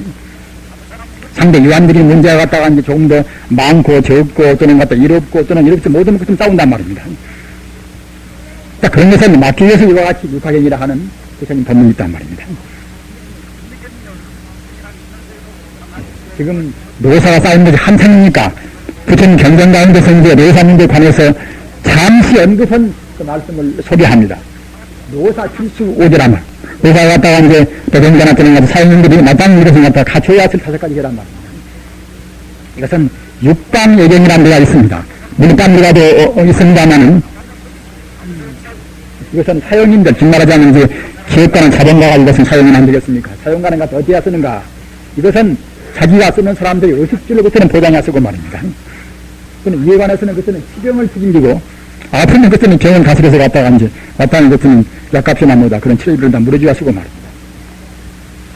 상대 유한들이 문제가 갖다가 이제 조금 더 많고 적고 또는 갖다 이롭고 또는 이롭지 모든 것좀 싸운단 말입니다. 자, 그런 것을 막기 위해서 이와 같이 육하경이라 하는 부처님 법문이 있단 말입니다. 지금 노사가 쌓인 것이 한창이니까 부처님 경전 가운데서 이제 노사 문제에 관해서 잠시 언급한 그 말씀을 소개합니다. 노사 필수 오제라면 노사가 갖다가 이제 도경전화 때는 가서 사용인들이 마땅히 이것을 갖다가 갖춰야 할 5가지 계란 말입니다. 이것은 육방 예경이라는 데가 있습니다. 물론 딴 데가도 있습니다만은 이것은 사용인들, 즉 말하자면 이제 기업가는 자본가가 이것은 사용은 안 되겠습니까? 사용가는 갖다 어디에 쓰는가? 이것은 자기가 쓰는 사람들이 의식주로 그때는 보장해 쓰고 말입니다. 그는 이에 관해서는 그때는 치병을 책임지고 아프면 그때는 병원 가설에서 갔다가 이제 마땅히 그때는 약값이나 뭐다 그런 치료비를 다 물어줘야 쓰고 말입니다.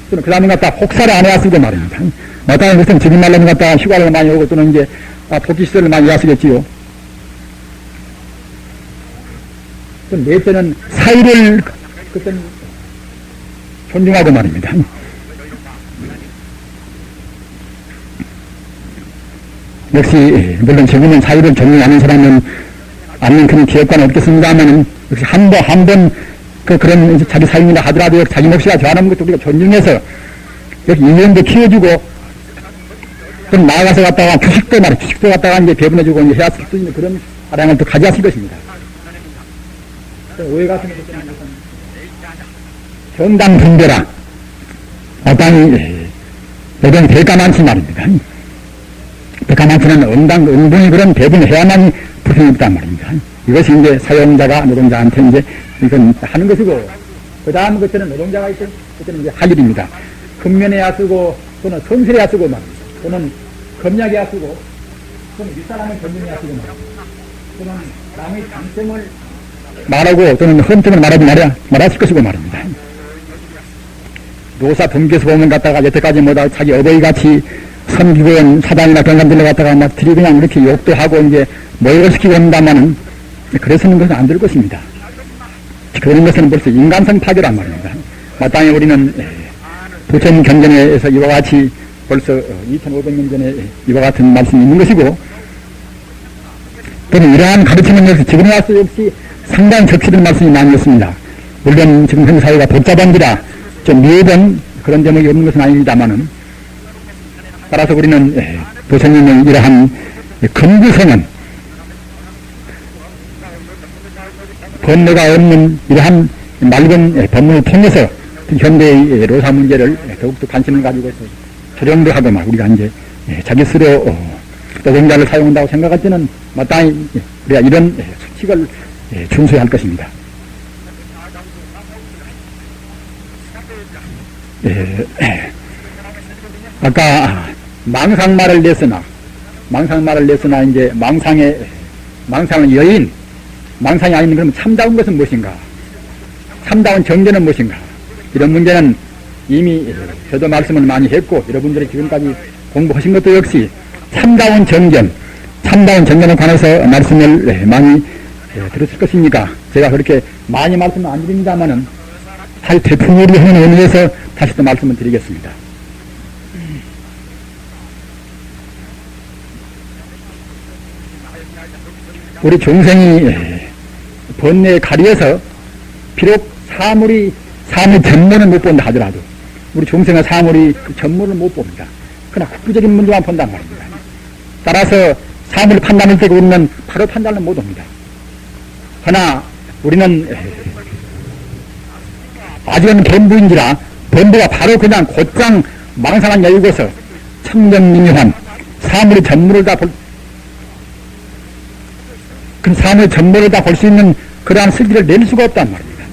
또는 그 다음에 갖다 혹사를 안 해야 쓰고 말입니다. 마땅히 그때는 지금 말로는 갖다가 휴가를 많이 오고 또는 이제 복지시설을 많이 야쓰겠지요. 또 넷째는 사유를 그때는 존중하고 말입니다. 역시 물론 지금은 사유를 존중하는 사람은 않는 그런 기업가는 없겠습니다만은 역시 한 번 그런 자기 사유이라 하더라도 자기 몫이가 좋아하는 것도 우리가 존중해서 여기 인연도 키워주고 좀 나아가서 갔다가 주식도 갖다가 이제 배분해주고 이제 해야 쓸 수 있는 그런 아량을 또 가져왔을 것입니다. 오해 같은 것은 정당 분배라 마땅히 여전히 대가 많지 말입니다. 대가 많지는 응분이 그런 배분을 해야만 불평이 없단 말입니다. 이것이 이제 사용자가 노동자한테 이제 이건 하는 것이고, 그 다음 것들은 노동자가 있을 그때는 이제 할 일입니다. 근면해야 쓰고, 또는 성실해야 쓰고 말입니다. 또는 검약해야 쓰고, 또는 윗사람을 견뎌야 쓰고 말입니다. 또는 남의 장점을 말하고, 또는 흠점을 말하실 것이고 말입니다. 노사 분께서 보면 갖다가 여태까지 뭐다 자기 어버이같이 선기고원 사단이나 경감들로 갖다가 막 들이 그냥 이렇게 욕도 하고 이제 모욕을 시키고 한다마는 그래서는 그것은 안 될 것입니다. 그런 것은 벌써 인간성 파괴란 말입니다. 마땅히 우리는 부처님 경전에서 이와 같이 벌써 2500년 전에 이와 같은 말씀이 있는 것이고, 또는 이러한 가르침은 역시 지금에 와서 역시 상당히 적시된 말씀이 많이 있습니다. 물론 지금 현재 사회가 복잡한지라 좀 미흡한 그런 제목이 없는 것은 아닙니다만은, 따라서 우리는 부처님의 이러한 근구성은 번뇌가 없는 이러한 맑은 법문을 통해서 현대의 로사 문제를 더욱더 관심을 가지고 조정도 하고 막 우리가 이제 자기 스스로 노동자를 사용한다고 생각할 때는 마땅히 우리가 이런 수칙을 준수해야 할 것입니다. 아까 망상말을 냈으나 이제 망상의 여인, 망상이 아닌 그러면 참다운 것은 무엇인가? 참다운 정죄는 무엇인가? 이런 문제는 이미 저도 말씀을 많이 했고 여러분들이 지금까지 공부하신 것도 역시 참다운 정견에 관해서 말씀을 많이 들었을 것이니까 제가 그렇게 많이 말씀을 안 드립니다만은 잘 되풀이를 하는 의미에서 다시 또 말씀을 드리겠습니다. 우리 중생이 번뇌에 가려서 비록 사물의 전문을 못 본다 하더라도 우리 중생의 사물의 그 전문을 못 봅니다. 그러나 국구적인 문제만 본단 말입니다. 따라서 사물을 판단할 때 우리는 바로 판단을 못 합니다. 그러나 우리는 아직은 범부인지라 범부가 바로 그냥 곧장 망상한 여유고서 청정민유한 사물의 전문을 다 그 사물의 전문을 다 볼 수 있는 그러한 슬기를 낼 수가 없단 말입니다.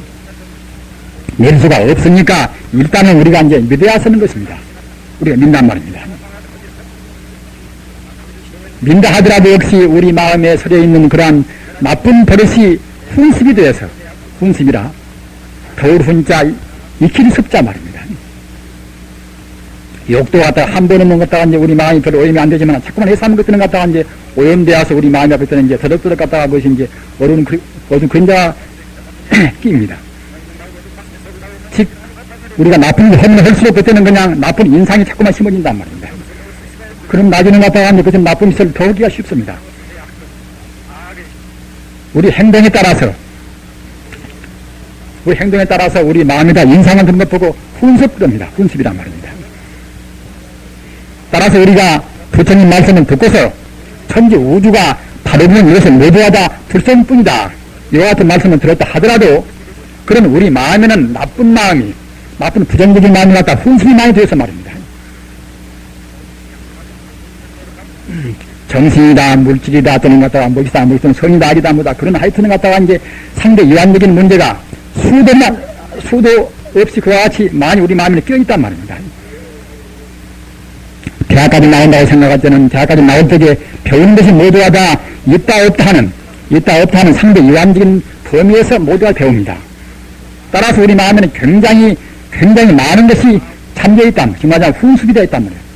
낼 수가 없으니까 일단은 우리가 이제 믿어야 쓰는 것입니다. 우리가 믿단 말입니다. 민다 하더라도 역시 우리 마음에 서려 있는 그러한 나쁜 버릇이 훈습이 되어서 훈습이라 더울 훈자 익힐 습자 말입니다. 욕도 갖다가 한 번 없는 것 갖다가 이제 우리 마음이 별로 오염이 안 되지만 자꾸만 해삼은 것들은 갖다가 이제 오염되어서 우리 마음이 앞에 때는 이제 더덕더덕 갖다가 그것이 이제 어두운 그림자 끼입니다. 즉 우리가 나쁜 걸 할수록 그때는 그냥 나쁜 인상이 자꾸만 심어진단 말입니다. 그럼 나중에 갖다가 이제 그것은 나쁜 짓을 더 하기가 쉽습니다. 우리 행동에 따라서 우리 마음에다 인상을 든 것 보고 훈습됩니다. 훈습이란 말입니다. 따라서 우리가 부처님 말씀을 듣고서 천지 우주가 바르는 이것을 모두가 다 불성뿐이다. 이와 같은 말씀을 들었다 하더라도 그런 우리 마음에는 나쁜 부정적인 마음이 갖다 훈습이 많이 되어서 말입니다. 정신이다, 물질이다, 또는 갖다가 뭐이다, 성이다, 아리다, 뭐다. 그런 하여튼은 갖다가 이제 상대 이완적인 문제가 수도 없이 그와 같이 많이 우리 마음에 껴있단 말입니다. 대학까지 나온다고 생각할 때는 대학까지 나올 때에 배우는 것이 모두가 다 있다 없다 하는 상대 이완적인 범위에서 모두가 배웁니다. 따라서 우리 마음에는 굉장히 많은 것이 잠겨있단 말이에요. 정말 훈습이 되어 있단 말이에요.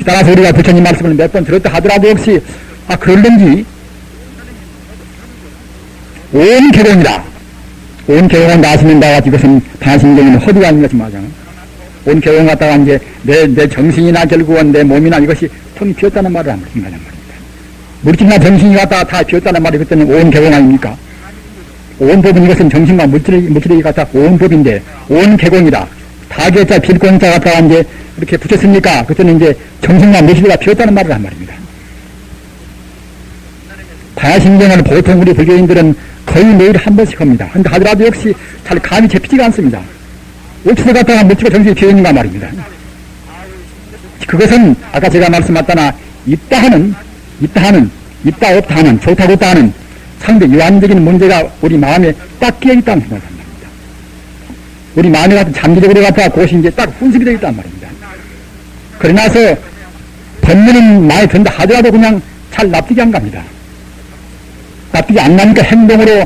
따라서 우리가 부처님 말씀을 몇 번 들었다 하더라도 역시 그런지 온 개공이다. 온 개공은 나시는 바와 같이 이것은 반신경은 허리가 아닌 것이 맞아. 온 개공 갖다가 이제 내 정신이나 결국은 내 몸이나 이것이 텅 비었다는 말을 안 하는 말입니다. 물질이나 정신이 갖다가 다 비었다는 말이 그때는 온 개공 아닙니까? 온 법은 이것은 정신과 물질이 갖다 온 법인데 온 개공이다. 다개자 빌공자 갖다가 이제 이렇게 붙였으니까 그때는 이제 정신과 물질이 비었다는 말을 한 말입니다. 반야심경을 보통 우리 불교인들은 거의 매일 한 번씩 합니다. 근데 하더라도 역시 잘 감이 잡히지가 않습니다. 어디서 갖다가 물질과 정신이 비어있는가 말입니다. 그것은 아까 제가 말씀하셨다나 있다 없다 하는 좋다 없다 하는 상대 이완적인 문제가 우리 마음에 딱 끼어있다는 생각을 한답니다. 우리 마음에 같은 잠재적으로 갖다가 그것이 이제 딱 훈습이 되어 있단 말입니다. 그러나서 번뇌는 많이 든다 하더라도 그냥 잘 납득이 안 갑니다. 납득이 안 나니까 행동으로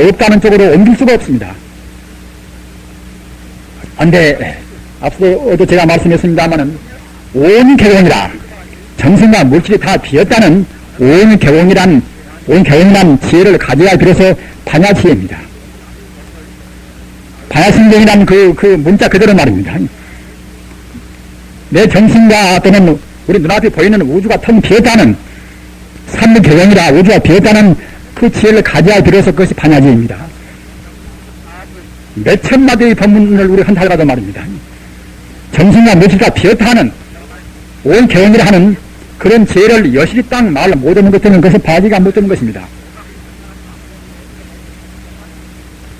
없다는 쪽으로 옮길 수가 없습니다. 근데 앞서도 제가 말씀했습니다마는 온 개공이라 정신과 물질이 다 비었다는 온 개공이란 지혜를 가져야 비로소 반야지혜입니다. 반야심경이란 그 문자 그대로 말입니다. 내 정신과 또는 우리 눈앞에 보이는 우주가 텅 비었다는 삼무개공이라 우주가 비었다는 그 지혜를 가져야 비로소 그것이 반야지혜입니다. 몇 천마디의 법문을 우리 한다 하더라도 말입니다. 정신과 물질과 비었다는 온 개공이라 하는 그런 지혜를 여실히 딱 말 못하는 것들은 그것이 반야지가 못되는 것입니다.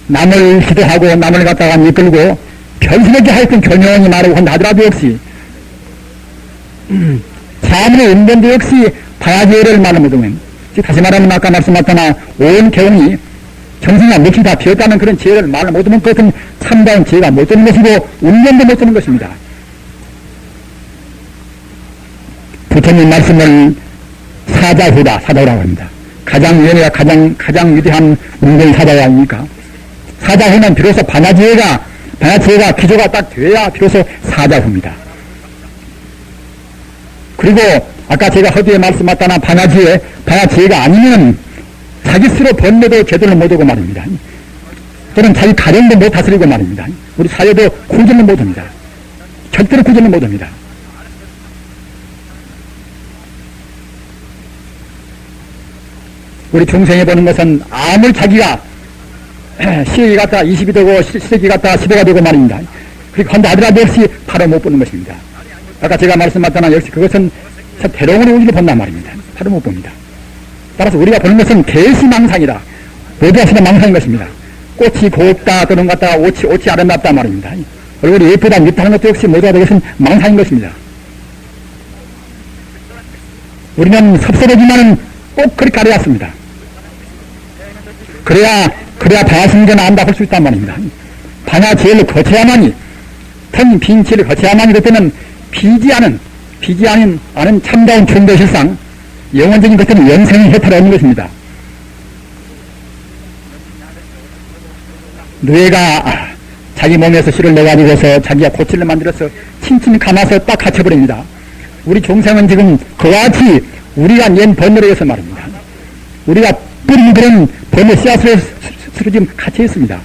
남을 시도하고 남을 갖다가 이끌고 변신하게 하여튼 교명이 말하고 한다 하더라도 역시 사물의 은변도 역시 바야지를 말을 못하면, 즉 다시 말하면 아까 말씀하셨다나 온 개운이 정신과 묵히 다 비었다는 그런 지혜를 말을 못하면 그것은 참다운 지혜가 못 되는 것이고 운전도 못 되는 것입니다. 부처님 말씀을 사자후라고 합니다. 가장 위험이라 가장 위대한 운전이 사자가 아닙니까? 사자후는 비로소 반야지혜가 기조가 딱 돼야 비로소 사자후입니다. 그리고 아까 제가 허두에 말씀하셨다나 반야지혜가 아니면 자기 스스로 번뇌도 제대로 못하고 말입니다. 또는 자기 가정도 못 다스리고 말입니다. 우리 사회도 구전을 못합니다. 절대로 구전을 못합니다. 우리 중생이 보는 것은 아무리 자기가 시력이 갔다 20이 되고 시력이 갔다 10회가 되고 말입니다. 그렇게 한다 하더라도 역시 바로 못 보는 것입니다. 아까 제가 말씀하셨다나 역시 그것은 대롱으로 우리를 본단 말입니다. 바로 못 봅니다. 따라서 우리가 보는 것은 개시망상이다. 모두 하시는 망상인 것입니다. 꽃이 곱다 또는 같다 옷이 아름답다 말입니다. 얼굴이 예쁘다 밉다는 것도 역시 모두가 그것은 망상인 것입니다. 우리는 섭섭하지만은 꼭 그렇게 가려왔습니다. 그래야 반야심전을 안다 할 수 있단 말입니다. 반야지혜를 거쳐야만이 빈치를 거쳐야만이 그때는 비지 않은 참다운 충도실상 영원적인 것들은 영생의 해탈이 없는 것입니다. 뇌가 자기 몸에서 실을 내가지고서 자기가 고치를 만들어서 칭칭 감아서 딱 갇혀버립니다. 우리 종생은 지금 그와 같이 우리가 낸 번뇌로 해서 말입니다. 우리가 뿌린 그런 번뇌 씨앗으로 지금 갇혀 있습니다.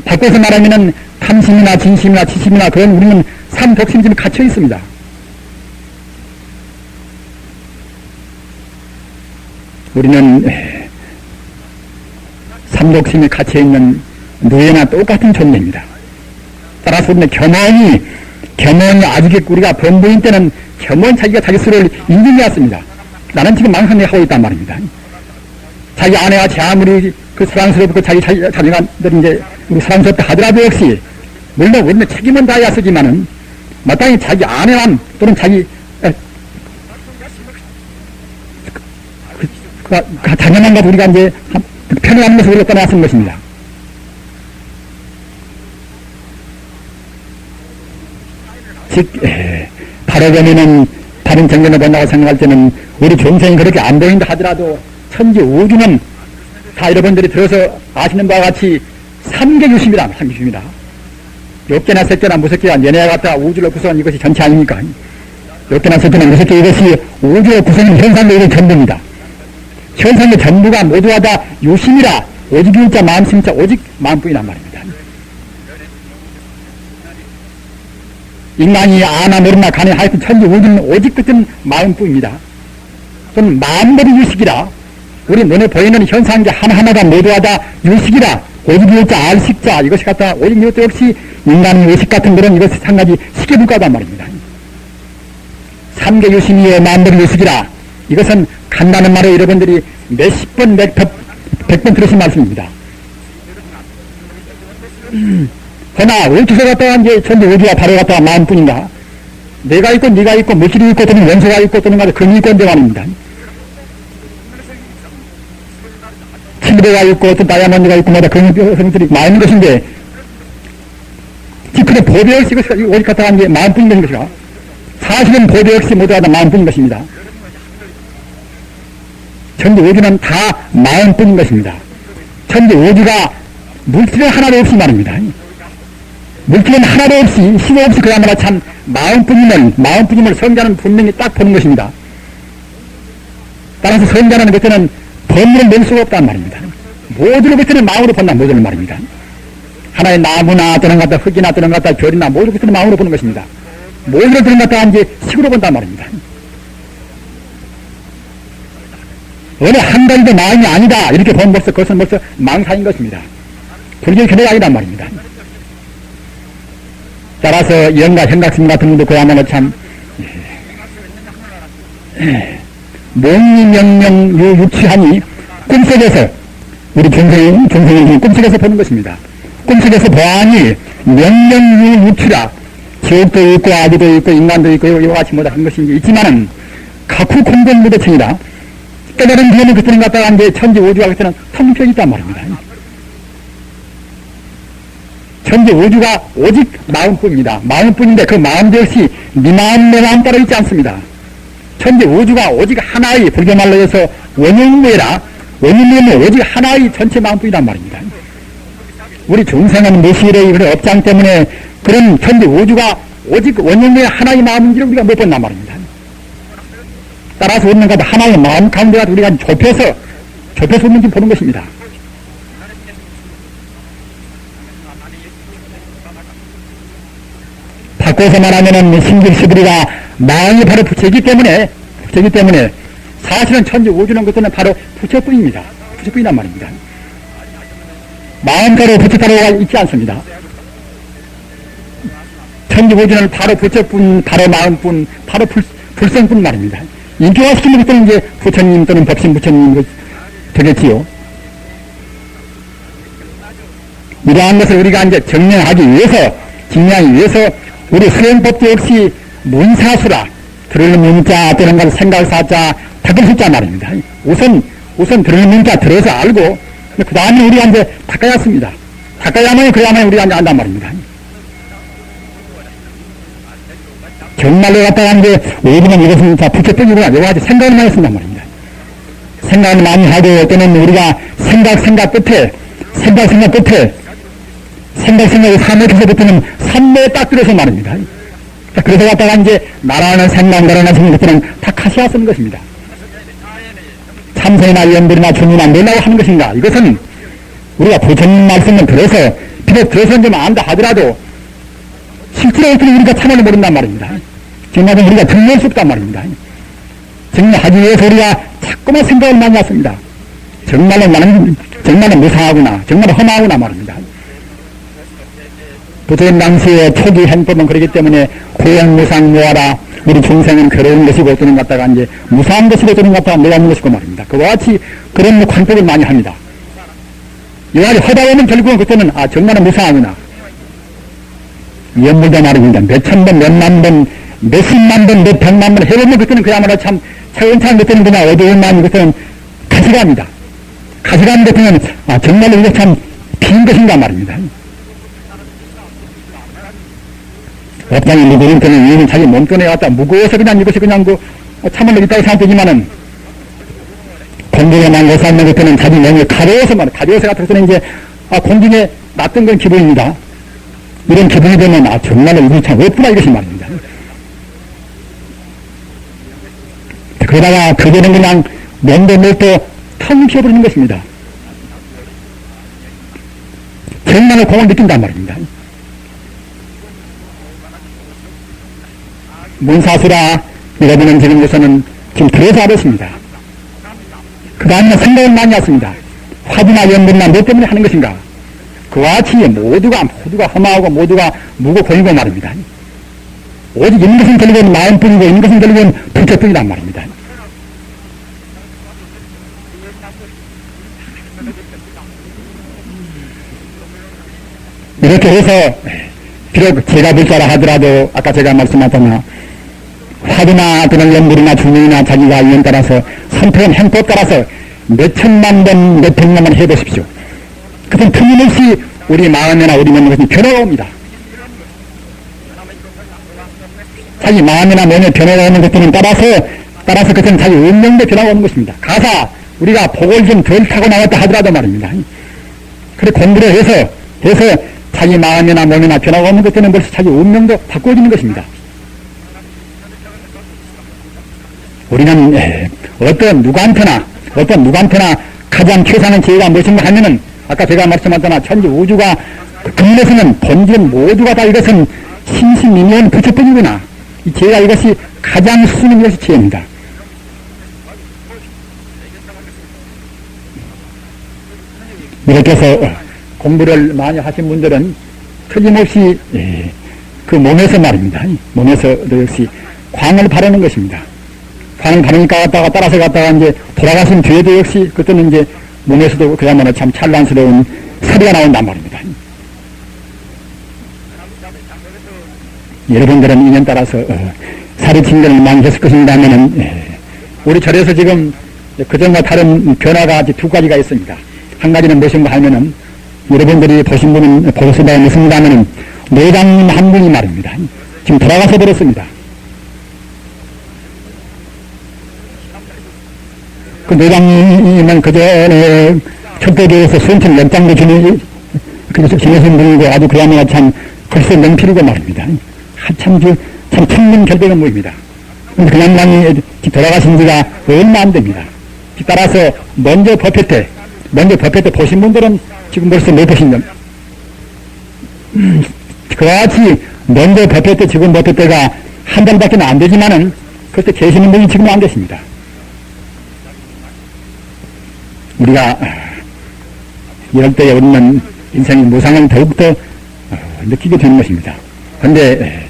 바꿔서 말하면은 탐심이나 진심이나 치심이나 그런 우리는 삼독심이 지금 갇혀 있습니다. 우리는 삼독심이 갇혀있는 누에나 똑같은 존재입니다. 따라서 우리는 겸허히 아직 우리가 범부인 때는 겸허히 자기가 자기 스스로를 인정해왔습니다. 나는 지금 망상을 하고 있단 말입니다. 자기 아내가 제 아무리 그 사랑스럽고 자기 자녀가 이제 우리 사랑스럽다 하더라도 역시 물론 우리는 책임은 다해야 쓰지만은 마땅히 자기 아내만 또는 자기 자녀만 가도 우리가 이제 편안한 것을 우리가 떠나서 것입니다. 즉 바로 보면은 다른 정면을 본다고 생각할 때는 우리 종생이 그렇게 안 보인다 하더라도 천지 우주는 다 여러분들이 들어서 아시는 바와 같이 삼계유심이다. 욕개나 색개나 무색개가 얘네와 같다 우주를 구성한 이것이 전체 아닙니까? 욕개나 색개나 무색개 이것이 우주를 구성한 현상들의 전부입니다. 현상의 전부가 모두가 다 유심이라 오직 유자 마음심자 오직 마음뿐이란 말입니다. 인간이 아나 모르나 가네 하여튼 천지 우주는 오직 끝은 마음뿐입니다. 또는 마음대로 유식이라 우리 눈에 보이는 현상계 하나하나가 모두가 다 유식이라 오직 유자 알식자 이것이 같다 오직 이것도 역시 인간의 의식 같은 그런 이것이 한 가지 시계불가단 말입니다. 삼계 유심이여 마음대로 유식이라 이것은 간다는 말을 여러분들이 몇십 번, 백 번 들으신 말씀입니다. 그러나 어디서 갔다가 이제 전부 우주가 바로 갔다가 마음뿐인가? 내가 있고 네가 있고 물질이 있고 또는 원소가 있고 또는 금이 있고 인데 말입니다. 실베가 있고 또 다이아몬드가 있고 마다 그런 형들이 많은 것인데 즉 그런 보배 역시 이것이 오직 갔다가 이제 마음뿐인 것이가 사실은 보배 역시 모두가 다 마음뿐인 것입니다. 천지 우주는 다 마음뿐인 것입니다. 천지 우주가 물질은 하나도 없이 말입니다. 물질은 하나도 없이 시도 없이 그야말로 참 마음뿐임을 성자는 분명히 딱 보는 것입니다. 따라서 성자는 그때는 번뇌를 낼 수가 없단 말입니다. 모두를 그때는 마음으로 본다 모두를 말입니다. 하나의 나무나 또는 갖다 흙이나 또는 갖다 별이나 모두 그때는 마음으로 보는 것입니다. 모두를 또는 갖다 이제 식으로 본단 말입니다. 어느 한 가지도 마음이 아니다 이렇게 보면 그것은 벌써 망상인 것입니다. 불교의 견해가 아니란 말입니다. 따라서 영가 현각심 같은 것도 그야말로 참 몽리명령 유유치하니 꿈속에서 우리 종생이 꿈속에서 보는 것입니다. 꿈속에서 보아니 명령유유치라 지옥도 있고 아기도 있고 인간도 있고 이와 같이 뭐다 한 것이 있지만은 각후 공동무대천이다. 깨달은 뒤에는 그때는 갖다가 이제 천지 우주가 그때는 텅 비어 있단 말입니다. 천지 우주가 오직 마음뿐입니다. 마음뿐인데 그 마음도 역시 네 마음 내 마음 따로 있지 않습니다. 천지 우주가 오직 하나의 불교말로 해서 원흉무예라. 원흉무는 오직 하나의 전체 마음뿐이란 말입니다. 우리 중생은 무실의 그런 업장 때문에 그런 천지 우주가 오직 원흉무의 하나의 마음인지를 우리가 못 본단 말입니다. 따라서 우리는 하나의 마음 가운데가 우리가 좁혀서 있는지 보는 것입니다. 바꿔서 말하면은 신길시들이가 마음이 바로 부처이기 때문에 사실은 천지 우주는 그때는 바로 부처뿐입니다. 부처뿐이란 말입니다. 마음대로 부처 따로가 있지 않습니다. 천지 우주는 바로 부처뿐, 바로 마음뿐, 바로 불성뿐 말입니다. 인격화시키는 것들은 이제 부처님 또는 법신 부처님 되겠지요. 이러한 것을 우리가 이제 증명하기 위해서 우리 수행법도 역시 문사수라, 들을 문자, 또는 것 생각사자, 닦을 숫자 말입니다. 우선 들을 문자 들어서 알고, 그 다음에 우리가 이제 닦아야 습니다. 닦아야만 우리가 이제 안단 말입니다. 정말로 갖다가 이제 우리는 이것은 다 부처뿐이구나. 여러 가지 생각을 많이 쓴단 말입니다. 생각을 많이 하고 또는 우리가 생각 끝에 생각이 산맥에서부터는 산맥에 딱 들어서 말입니다. 그래서 갖다가 이제 나라는 생각들은 다 카시아 쓰는 것입니다. 참선이나 연불이나 중이나 뭐라고 하는 것인가. 이것은 우리가 부처님 말씀을 들어서 비록 들어서 좀 안다 하더라도 실제로 우리가 참여를 모른단 말입니다. 정말 우리가 증명할 수 없단 말입니다. 증명하기 위해서 우리가 자꾸만 생각을 많이 했습니다. 정말로 무상하구나, 정말로 험하구나 말입니다. 부처님 당시에 초기 행법은 그렇기 때문에 고행무상 무하라, 우리 중생은 괴로운 것이고 또는 갖다가 이제 무상한 것이고 또는 갖다가 내가는 것이고 말입니다. 그와 같이 그런 관법을 많이 합니다. 이와같이 하다 보면 결국은 그때는 정말로 무상하구나. 연물도 말입니다. 몇천 번, 몇만 번, 몇십만 번, 몇백만 번 해보면 그때는 그야말로 참 차근차근 그때는 그냥 어두운 마음이 그때는 가시갑니다. 가시가는 그때는 정말로 이게 참 빈 것인가 말입니다. 업장이 누구는 그는 이는 자기 몸뚱이에 왔다 무거워서 그냥 이것이 그냥 참을로 있다고 생각되지만은 공중에 만고 살면 그때는 자기 몸이 가벼워서 같아서는 이제 공중에 놨던 건 기분입니다. 이런 기분이 되면 정말로 이것이 참 예쁘다 이것이 말입니다. 그러다가 그대는 그냥 몸도 텅 비어버리는 것입니다. 정말로 공을 느낀단 말입니다. 문사수라 여러분은 지금에서는 지금 들어서 하셨습니다. 그 다음에 생각을 많이 했습니다. 화두나 연분나 뭐 때문에 하는 것인가. 그와 같이 모두가 험하고 모두가 무고 고이고 말입니다. 오직 있는 것은 결국은 마음뿐이고 있는 것은 결국은 부처뿐이란 말입니다. 이렇게 해서 비록 제가 불자라 하더라도 아까 제가 말씀하셨나 화두나 또는 연불이나 중명이나 자기가 이행 따라서 선택한 행법 따라서 몇천만 번, 몇백만 번 해보십시오. 그것은 틀림없이 우리 마음이나 우리 몸에 변화가 옵니다. 자기 마음이나 몸에 변화가 오는 것들은 따라서 그것은 자기 운명도 변화가 오는 것입니다. 가사 우리가 복을 좀 덜 타고 나왔다 하더라도 말입니다. 그래 공부를 해서 자기 마음이나 몸이나 변화가 오는 것들은 벌써 자기 운명도 바꿔지는 것입니다. 우리는 어떤 누구한테나 가장 최상의 지혜가 무엇인가 하면은 아까 제가 말씀하잖아 천지 우주가 근본에서는 본질은 모두가 다 이것은 신신미묘한 부처뿐이구나. 이 지혜가 이것이 가장 수는 것이 지혜입니다. 이렇게 해서 공부를 많이 하신 분들은 틀림없이 그 몸에서 말입니다. 몸에서도 역시 광을 바르는 것입니다. 광을 바르니까 따라서 이제 돌아가신 뒤에도 역시 그때는 이제 몸에서도 그야말로 참 찬란스러운 소리가 나온단 말입니다. 여러분들은 인연 따라서 사리 친견을 많이 했을 것입니다 하면은 우리 절에서 지금 그전과 다른 변화가 아직 두 가지가 있습니다. 한 가지는 무엇인가 하면은 여러분들이 보신 분은 보셨을 바에 있습니다 하면은 내장님 한 분이 말입니다. 지금 돌아가서 버렸습니다. 그 내장님은 그전에 척도교에서 수행천 연장도 지내신 분이고 아주 그야말로 참 글쎄 명필이고 말입니다. 참 천문 결백한 분입니다. 근데 그 양반이 돌아가신 지가 얼마 안 됩니다. 따라서 먼저 법회 때 보신 분들은 지금 벌써 못 보신 그와 같이 먼저 법회 때 지금 법회 때가 한 달밖에 안 되지만은 그때 계시는 분이 지금 안 계십니다. 우리가 이럴 때에 우리는 인생의 무상을 더욱더 느끼게 되는 것입니다. 그런데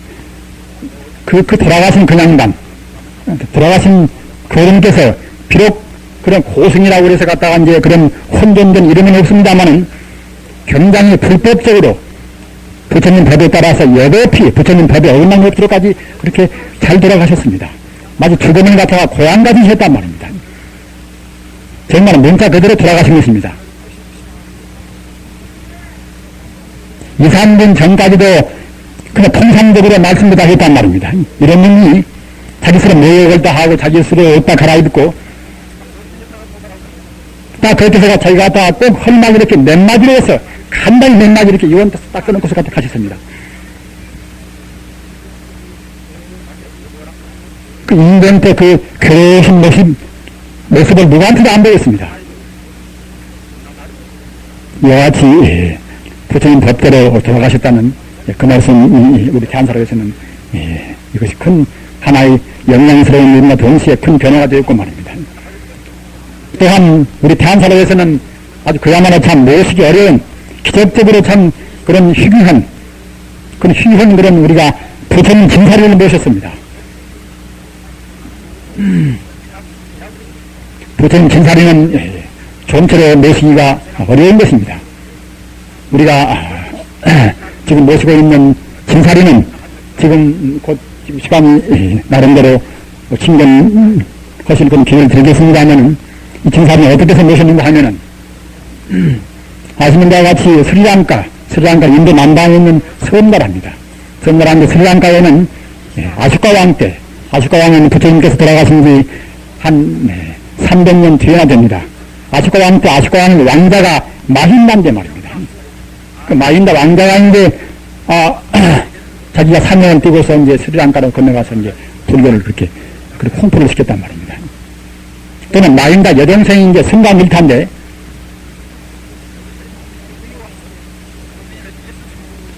그 돌아가신 그 양반, 돌아가신 그분께서 비록 그런 고승이라고 해서 갖다가 이제 그런 혼돈된 이름은 없습니다만은 굉장히 불법적으로 부처님 법에 따라서 여높이 부처님 법에 어긋난 것으로까지 그렇게 잘 돌아가셨습니다. 마치 주거문 같아가 고향같이 했단 말입니다. 정말 문자 그대로 돌아가신 것입니다. 2, 3분 전까지도 그냥 통상적으로 말씀도 다 했단 말입니다. 이런 분이 자기 스스로 모욕을 다 하고 자기 스스로 옷다 갈아입고 딱 그렇게 해서 자기가 다 꼭 헐막 이렇게 몇 마디로 해서 간단히 몇 마디 이렇게 이원 딱 끊어놓고서 갖다 가셨습니다. 그 인간 때 그 괴로우신 모습을 누구한테도 안 보였습니다. 이와 같이 부처님 법대로 돌아가셨다는 그 말씀 우리 대한사로에서는 이것이 큰 하나의 영광스러운 일과 동시에 큰 변화가 되었고 말입니다. 또한 우리 대한사로에서는 아주 그야말로 참 모시기 어려운 기적적으로 참 그런 희귀한 그런 우리가 부처님 진사리를 모셨습니다. 부처님 진사리는 좀처럼 모시기가 어려운 것입니다. 우리가 지금 모시고 있는 진사리는 지금 곧 시간이 나름대로 친견하실 그런 기회를 드리겠습니다 하면은 이 진사리는 어떻게 해서 모셨는가 하면은 아시는 바와 같이 스리랑카 인도 남방에 있는 섬나라입니다. 섬나라인데 스리랑카에는 아쇼카 왕은 부처님께서 돌아가신 지 한 300년 뒤에나 됩니다. 아쇼카 왕은 왕자가 마힌다인데 말입니다. 그 마힌다 왕자가 있는데 자기가 사명을 띄고서 이제 스리랑카로 건너가서 이제 불교를 그렇게 홍보를 시켰단 말입니다. 또는 마힌다 여동생이 이제 승가밀타인데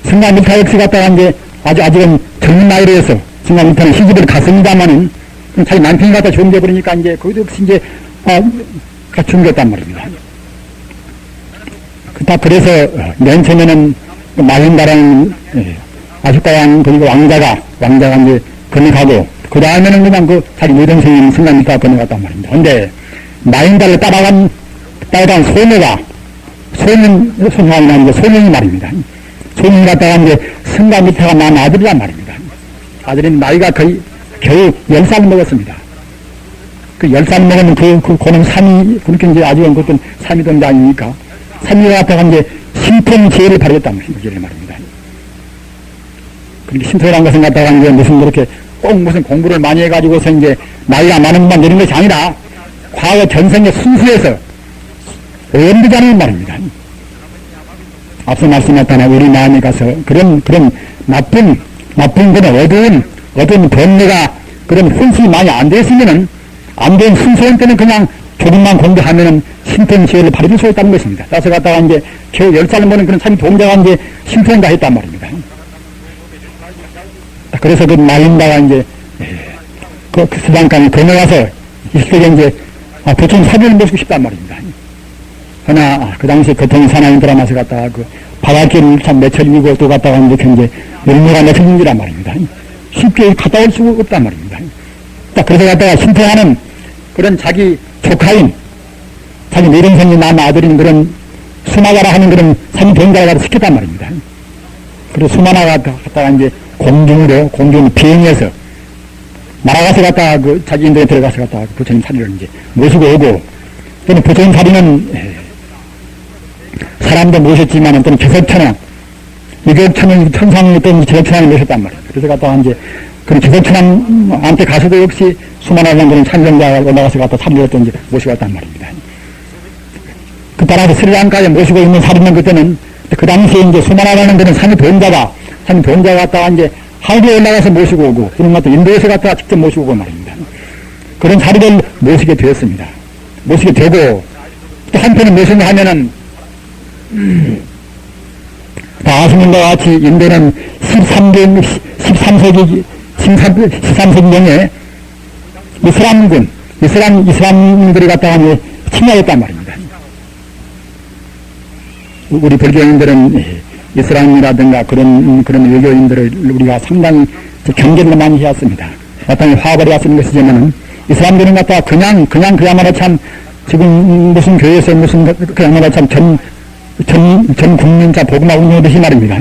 승가밀타 역시 갔다가 이제 아직은 젊은 나이로 해서 승가밀타는 시집을 갔습니다만은 자기 남편이 갖다 죽음돼 버리니까 이제 거기도 역시 이제 죽였단 말입니다. 그래서 맨 처음에는 마힌다라는 아쇼카 왕 그리고 왕자가 이제 건너가고 그 다음에는 그냥 자기 여동생인 승가밀타가 건너갔단 말입니다. 근데 마힌다를 따라간 소년이 말입니다. 소년이 갔다가 이제 승가밀타가 낳은 아들이란 말입니다. 아들이 나이가 거의 겨우 10살 먹었습니다. 그 10살 먹으면 고는 3위, 그렇게 이제 아직은 그것도 3위 돈이 아니니까 3위가 갔다가 이제 신통지혜를 발휘했단 말입니다. 그렇게 신통이라는 것은 갖다가 이제 무슨 공부를 많이 해가지고서 이제 나이가 많은 것만 내는 것이 아니라 과거 전생의 순수에서 오염되지 않은 말입니다. 앞서 말씀했다나 우리 마음에 가서 그런 나쁜 그런 어두운 번뇌가 그런 혼신이 많이 안 됐으면은 안 된 순수한 때는 그냥 조금만 공부하면은 신통지혜를 발휘할 수 있다는 것입니다. 따라서 갔다가 이제 겨우 10살 먹는 그런 참 동자가 이제 신통인가 했단 말입니다. 그래서 그 마힌다가 이제 그 스리랑카에 건너가서 일시적에 이제 부처님 사비를 모시고 싶단 말입니다. 그러나 그 당시에 교통이 사나이 드라마에서 갔다가 그 바닷길을 참 며칠이고 또 갔다가 이제 열무가 며칠인지란 말입니다. 쉽게 갔다 올 수가 없단 말입니다. 그래서 갔다가 신통하는 그런 자기 조카인 자기 내동생이 낳은 아들인 그런 수마가라 하는 그런 산동자가 시켰단 말입니다. 그리고 수마나가 갔다가 이제 공중으로 비행해서 날아가서 갔다가 자기 인도에 들어가서 갔다가 부처님 사리를 이제 모시고 오고, 또는 부처님 사리는 사람도 모셨지만 또는 기석천왕, 유격천왕, 천상이 또는 기석천왕을 모셨단 말이에요. 그래서 갔다가 이제 그런 기석천왕한테 가서도 역시 수많은 그런 참정자가 올라가서 갔다 사리를 또 이제 모시고 왔단 말입니다. 그 따라서 스리랑카에 모시고 있는 사리는 그때는 그 당시에 이제 수많은 그런 산이 본자가 갔다가 이제 하늘에 올라가서 모시고 오고, 그런 것도 인도에서 갔다가 직접 모시고 오고 말입니다. 그런 자리를 모시게 되었습니다. 모시게 되고, 또 한편은 무엇인가 하면은, 다 아시는 것과 같이 인도는 13세기경에 이슬람들이 갔다가 침략했단 말입니다. 우리 불교인들은 이슬람이라든가 그런 외교인들을 우리가 상당히 경계를 많이 해왔습니다. 마땅히 화합을 해왔는 것이지만은, 이슬람들은 갖다가 그냥 그야말로 참, 지금 무슨 교회에서 그야말로 참 전 국민자 복음화 운동하듯이 말입니다.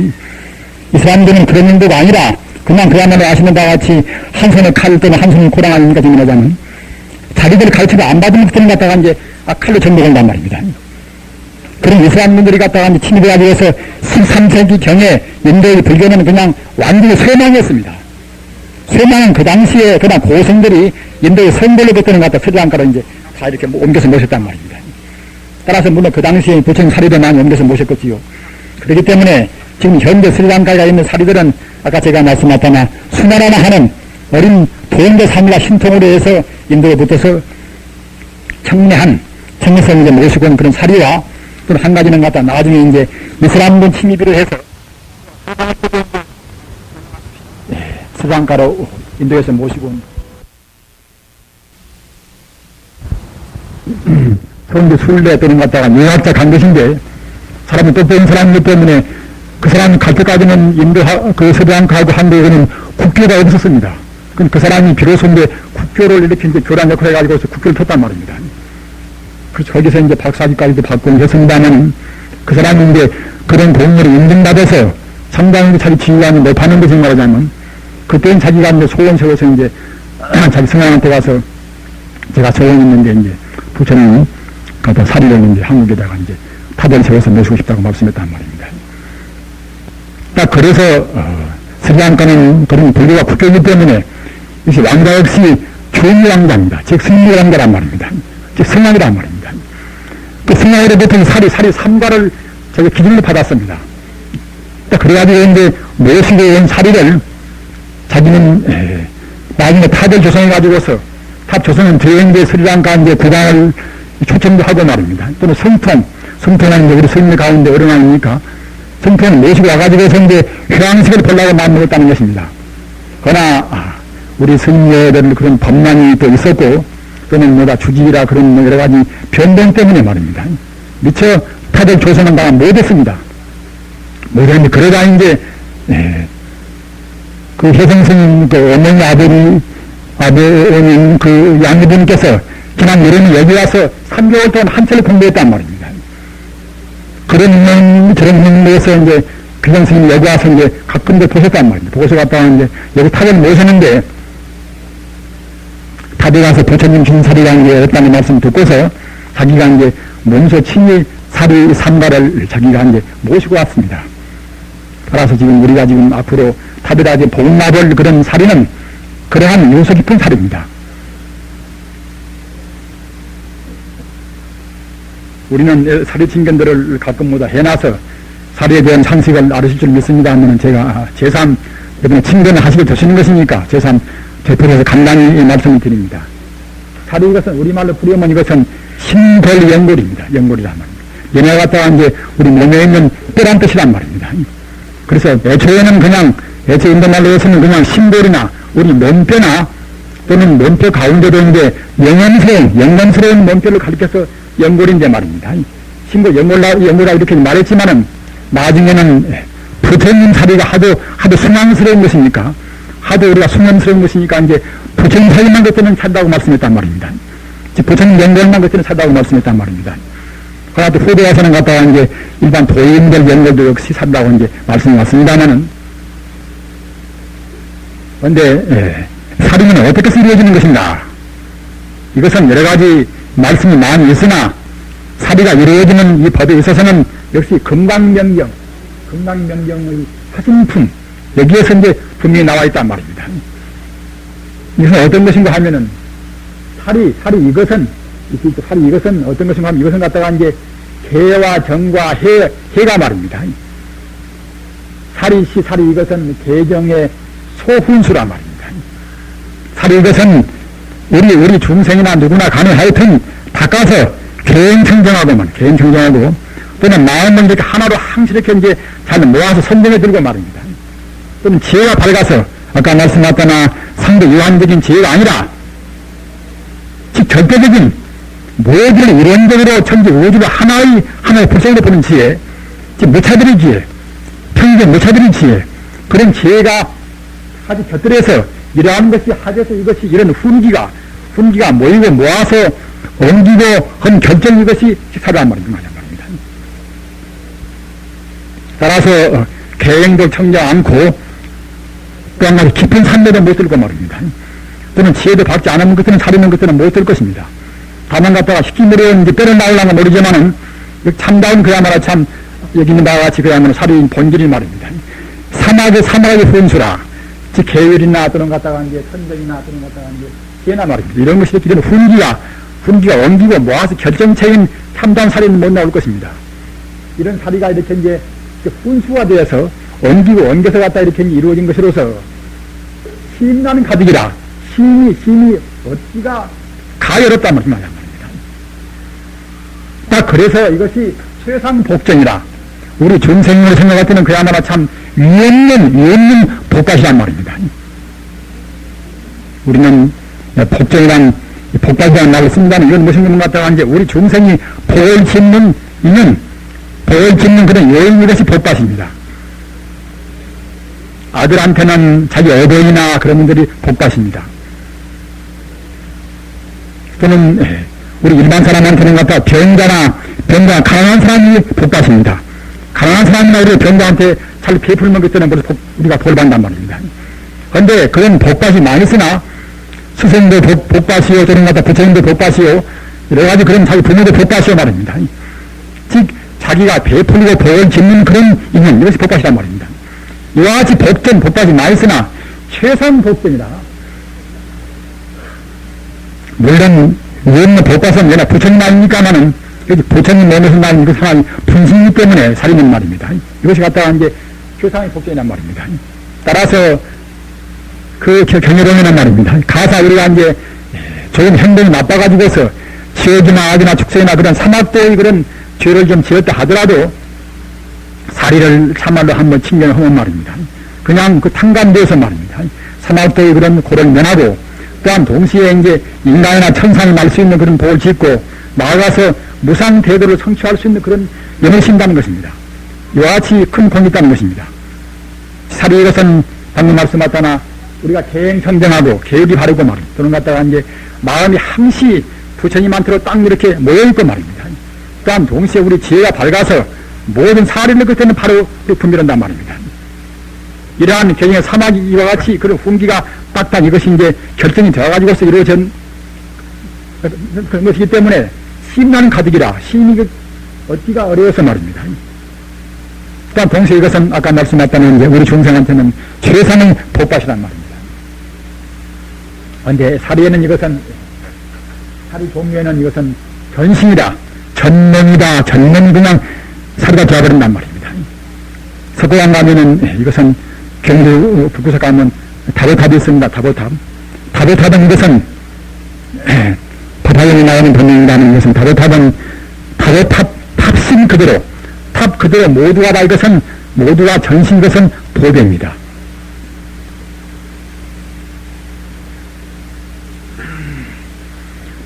이슬람들은 그런 인도가 아니라, 그야말로 아시는 바와 같이 한 손에 칼 또는 한 손에 고랑 아닙니까, 지금 하자면. 자기들 가르침을 안 받은 것들은 갖다가 이제 칼로 전복한단 말입니다. 그런 이슬람분들이 갖다가 이제 침입해가지고서 13세기 경에 인도의 불교는 그냥 완전히 쇠망이었습니다. 쇠망은 그 당시에 그냥 고성들이 인도의 성별로 그때는 갖다 스리랑카로 이제 다 이렇게 옮겨서 모셨단 말입니다. 따라서 물론 그 당시에 부처님 사리도 많이 옮겨서 모셨겠지요. 그렇기 때문에 지금 현재 스리랑카에 있는 사리들은 아까 제가 말씀하셨다나 수나라나 하는 어린 도인대 삼일라 신통으로 해서 인도에 붙어서 청래성을 이제 모시고 온 그런 사리와, 또 한 가지는 갖다 나중에 이제 이슬람군 침입을 해서 스리랑카로 인도에서 모시고 온 그런데 술래 또는 갖다가 유학자 간 것인데, 사람이 똑똑한 사람이기 때문에 그 사람이 갈 때까지는 스리랑카하고 한국에는 국교가 없었습니다. 그 사람이 비로소 이제 국교를 이렇게 이제 교란 역할을 해가지고 국교를 폈단 말입니다. 그래서 거기서 이제 박사학위까지도 받고 했습니다만, 그 사람이 이제 그런 공로를 인증받아서 상당히 자기 지휘관이 못하는 것을 말하자면, 그때는 자기가 이제 소원 세워서 이제 자기 성향한테 가서 제가 소원했는데 이제 부처님이 갖다 사리를 이제 한국에다가 이제 타대를 세워서 모시고 싶다고 말씀했단 말입니다. 딱 그래서 스리랑카는 그런 불교가 국교이기 때문에 이것이 왕자 역시 교리왕자입니다. 즉 승리왕자란 말입니다. 즉 승왕이란 말입니다. 그 승왕으로부터 사리 3가를 제가 기준으로 받았습니다. 그래가지고 이제 모시고 온 사리를 자기는 나중에 탑을 조성해가지고서 탑 조성은 대형대 스리랑카 이제 국왕을 초청도 하고 말입니다. 또는 성통은 이제 우리 스님 가운데 어른아니니까 성통을 모시고 와가지고서 이제 휴양식을 보려고 마음먹었다는 것입니다. 그러나 우리 스님들 그런 법난이 또 있었고, 또는 주지라 그런 여러 가지 변동 때문에 말입니다. 미처 탑을 조성은 다 못했습니다. 못했는데, 그러다 이제 그 혜성스님 그 어머니 아버님 그 양이분께서 지난 여름에 여기 와서 3개월 동안 한철을 공부했단 말입니다. 그런 의미에서 이제 규정 스님이 여기 와서 이제 가끔도 보셨단 말입니다. 보고서 갔다가 이제 여기 탑을 모셨는데, 탑에 가서 부처님 신사리라는 게 없다는 말씀 듣고서 자기가 이제 몸소 친히 사리 3가를 자기가 이제 모시고 왔습니다. 따라서 지금 우리가 지금 앞으로 탑에다 이제 복음화볼 그런 사리는 그러한 요소 깊은 사리입니다. 우리는 사리 친견들을 가끔마다 해놔서 사리에 대한 상식을 알으실 줄 믿습니다 하면은 제가 제3 이번에 친견을 하시게 되시는 것이니까 제3 대표해서 간단히 말씀을 드립니다. 사리 이것은 우리말로 부르면 이것은 신골연골입니다. 연골이란 말입니다. 얘네 갖다가 이제 우리 몸에 있는 뼈란 뜻이란 말입니다. 그래서 애초에는 애초 인도말로 해서는 그냥 신골이나 우리 몸뼈나 또는 몸뼈 가운데도 이제 영광스러운 몸뼈를 가리켜서 연골인데 말입니다. 신골, 연골라 이렇게 말했지만은 나중에는 부처님 사리가 하도 순황스러운 것이니까, 하도 우리가 순황스러운 것이니까 이제 부처님 사리만 그때는 찾다고 말씀했단 말입니다. 부처님 연골만 그때는 찾다고 말씀했단 말입니다. 그러나 또 후대 와서는 갖다가 이제 일반 도인들 연골도 역시 찾다고 이제 말씀해 왔습니다만은, 그런데 살인은 어떻게 해서 이루어지는 것인가? 이것은 여러 가지 말씀이 많이 있으나 살이가 이루어지는 이 법에 있어서는 역시 금강명경의 화신품, 여기에서 이제 분명히 나와 있단 말입니다. 이것은 어떤 것인가 하면은 살이 이것은 어떤 것인가 하면 이것은 갖다가 이제 개와 정과 해가 말입니다. 살이 이것은 개정의 소훈수란 말입니다. 살이 이것은 우리 중생이나 누구나 간에 하여튼 닦아서 개인청정하고 또는 마음을 이렇게 하나로 항상 이렇게 이제 잘 모아서 선정해 들고 말입니다. 또는 지혜가 밝아서 아까 말씀하셨다나 상대 유한적인 지혜가 아니라 즉 절대적인 모든 이론적으로 천지 우주를 하나의 불성으로 보는 지혜, 즉 무차별의 지혜, 평생 무차별의 지혜, 그런 지혜가 아주 곁들여서 이러한 것이 하셔서 이것이 이런 훈기가 모이고 모아서 옮기고 한 결정 이것이 식사란 말입니다. 따라서 계행도 청정 않고 또 한 가지 깊은 산매도 못 들고 말입니다. 또는 지혜도 받지 않으면 그때는 살리는 것들은 못 들 것입니다. 다만 갖다가 시키므로 이제 때를 나오려면 모르지만은 참다운 그야말로 참 여기 있는 바와 같이 그야말로 살인 본질이 말입니다. 사막의 훈수라, 즉 계율이나 또는 갖다가 이제 선정이나 또는 갖다가 이제 지혜나 말입니다. 이런 것이 이런 훈기가 옮기고 모아서 결정체인 참다운 살인은 못 나올 것입니다. 이런 살이가 이렇게 이제 훈수가 되어서 옮겨서 갖다 이렇게 이루어진 것으로서 힘나는 가득이라 힘이 어찌가 가열었단 말입니다. 딱 그래서 이것이 최상 복전이라 우리 중생으로 생각할 때는 그야말로 참 위없는 복밭이란 말입니다. 우리는 복밭이라는 말을 쓴다는 이건 무슨 것 같다가 이제 우리 중생이 복을 짓는 그런 여인 이것이 복밭입니다. 아들한테는 자기 어버이나 그런 분들이 복밭입니다. 또는 우리 일반 사람한테는 갖다 병자 가난한 사람이 복밭입니다. 가난한 사람이나 우리 병자한테 잘 베풀면 그때는 우리가 복을 받는단 말입니다. 그런데 그런 복밭이 많이 있으나 스승도 복밭이요, 또는 갖다 부처님도 복밭이요, 여러 가지 그런 자기 부모도 복밭이요 말입니다. 즉 자기가 베풀고 복을 짓는 그런 인연, 이것이 복밭이란 말입니다. 이와 같이 복밭이 많이 있으나 최선 복전이라 물론 위없는 복밭은 얘나 부처님 아닙니까마는 부처님 몸에서 난 이것 하나의 분신이기 때문에 살리는 말입니다. 이것이 갖다가 이제 최상의 복전이란 말입니다. 따라서 그 경외론이란 말입니다. 가사 우리가 이제 조금 행동이 나빠가지고서 지옥이나 악이나 축생이나 그런 사막도의 그런 죄를 좀 지었다 하더라도 사리를 참말로 한번 칭견하면 말입니다. 그냥 그 탕감되어서 말입니다. 사막도의 그런 고를 면하고 또한 동시에 이제 인간이나 천상이 날 수 있는 그런 복을 짓고 나아가서 무상 대도를 성취할 수 있는 그런 영을 신다는 것입니다. 이와 같이 큰 공이 있다는 것입니다. 사리 이것은 방금 말씀하셨다나 우리가 계행청정하고 계획이 바르고 말입니다. 그런 갖다가 이제 마음이 항시 부처님한테로 딱 이렇게 모여있고 말입니다. 또한 동시에 우리 지혜가 밝아서 모든 사리를 그때는 바로 분별한단 말입니다. 이러한 경영의 사막이 이와 같이 그런 훈기가 딱딱 이것이 이제 결정이 되어가지고서 이루어진 그런 것이기 때문에 심나는 가득이라 심이 얻기가 어려워서 말입니다. 또한 동시에 이것은 아까 말씀하셨다는 이제 우리 중생한테는 최상의 복밭이란 말입니다. 그런데 사리에는 이것은 사리 종류에는 이것은 전신이다, 전문이 그냥 사리가 되어버린단 말입니다. 석고강 가면은 이것은 경주 북구석 가면 다보탑이 있습니다. 다보탑은 이것은 파파연이 나오는 본능이라는 것은 다보탑은 탑신 그대로 탑 그대로 모두가 다 이것은 모두가 전신 것은 보배입니다.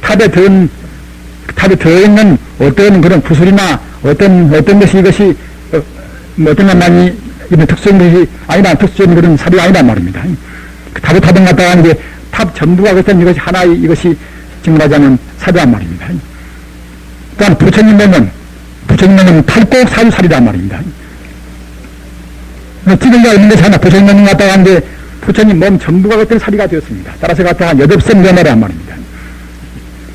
탑에 들어있는 어떤 그런 구슬이나 어떤 것이 이것이 어떤 것만이 이런 특수한 것이 아니라 특수한 그런 사리가 아니란 말입니다. 다보탑은 갖다가 이제 탑 전부가 그랬던 이것이 하나의 이것이 증언하자면 사리란 말입니다. 또한 부처님 보면 탈곡 사리란 말입니다. 찍을 가 있는 것이 하나 부처님 갖다가 이제 부처님 몸 전부가 그때 살이가 되었습니다. 따라서 갖다가 8세 면허란 말입니다.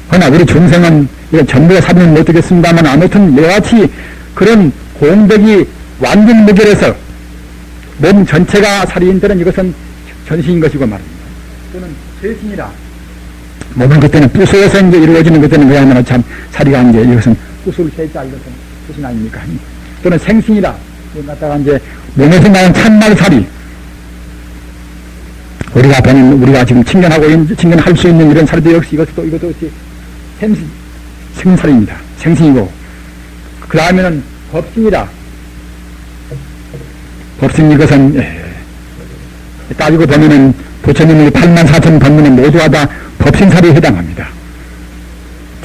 그러나 우리 중생은 이런 전부가 살이는 못 되겠습니다만 아무튼 이와같이 그런 공덕이 완전 무결해서 몸 전체가 살이인 때는 이것은 전신인 것이고 말입니다. 또는 세신이라 몸은 그때는 부수어서 이제 이루어지는 그때는 그야말로 참 살이가 이제 이것은 부수를 세자 이것은 뜻이 아닙니까? 또는 생신이라 이걸 갖다가 이제 몸에서 나는 참말 살이 우리가 보는 우리가 지금 칭견할 수 있는 이런 살도 역시 이것도 역시 생살입니다. 생신이고 그 다음에는 법신이라 법신 이것은 따지고 보면은 부처님의 84,000 법문에 모두가 다 법신살이에 해당합니다.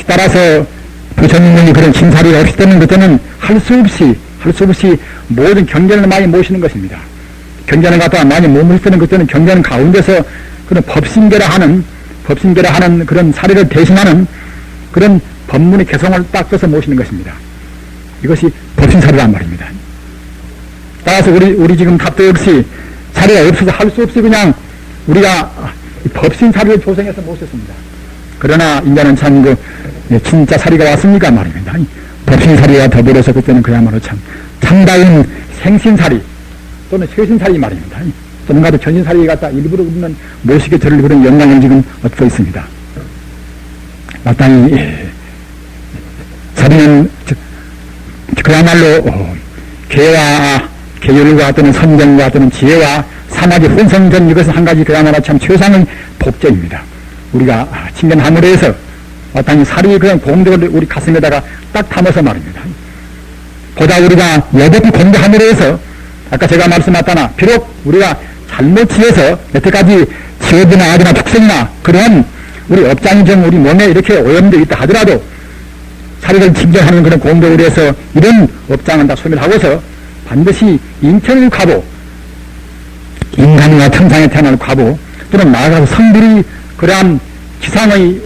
따라서 부처님의 그런 신살이가 없을 때는 그때는 할 수 없이 모든 경전을 많이 모시는 것입니다. 경전을 갖다가 많이 못 모실 때는 그때는 경전 가운데서 그런 법신계라 하는 그런 사례를 대신하는 그런 법문의 개성을 딱 떠서 모시는 것입니다. 이것이 법신살이란 말입니다. 따라서 우리 지금 답도 역시 사례가 없어서 할 수 없이 그냥 우리가 법신사리를 조성해서 모셨습니다. 그러나 이제는 참 진짜 사리가 왔습니까 말입니다. 법신사리와 더불어서 그때는 그야말로 참다운 생신사리 또는 최신사리 말입니다. 또는 가도 전신사리 갖다 일부러 우리는 모시게 들을 그런 영향을 지금 얻고 있습니다. 마땅히 사리는 그야말로 계율과 또는 선정과 또는 지혜와 사마지 혼성전 이것은 한 가지 그야말로 참 최상의 복제입니다. 우리가 칭견함으로 해서 마땅히 사리 그냥 공덕을 우리 가슴에다가 딱 담아서 말입니다. 보다 우리가 여백히 공덕함으로 해서 아까 제가 말씀하셨다나 비록 우리가 잘못 지어서 여태까지 지어드나 아드나 축생이나 그런 우리 업장이 좀 우리 몸에 이렇게 오염되어 있다 하더라도 사리를 칭견하는 그런 공덕을 해서 이런 업장은 다 소멸하고서 반드시 인천을 가보 인간과 천상에 태어날 과보 또는 나아가서 성불이 그러한 지상의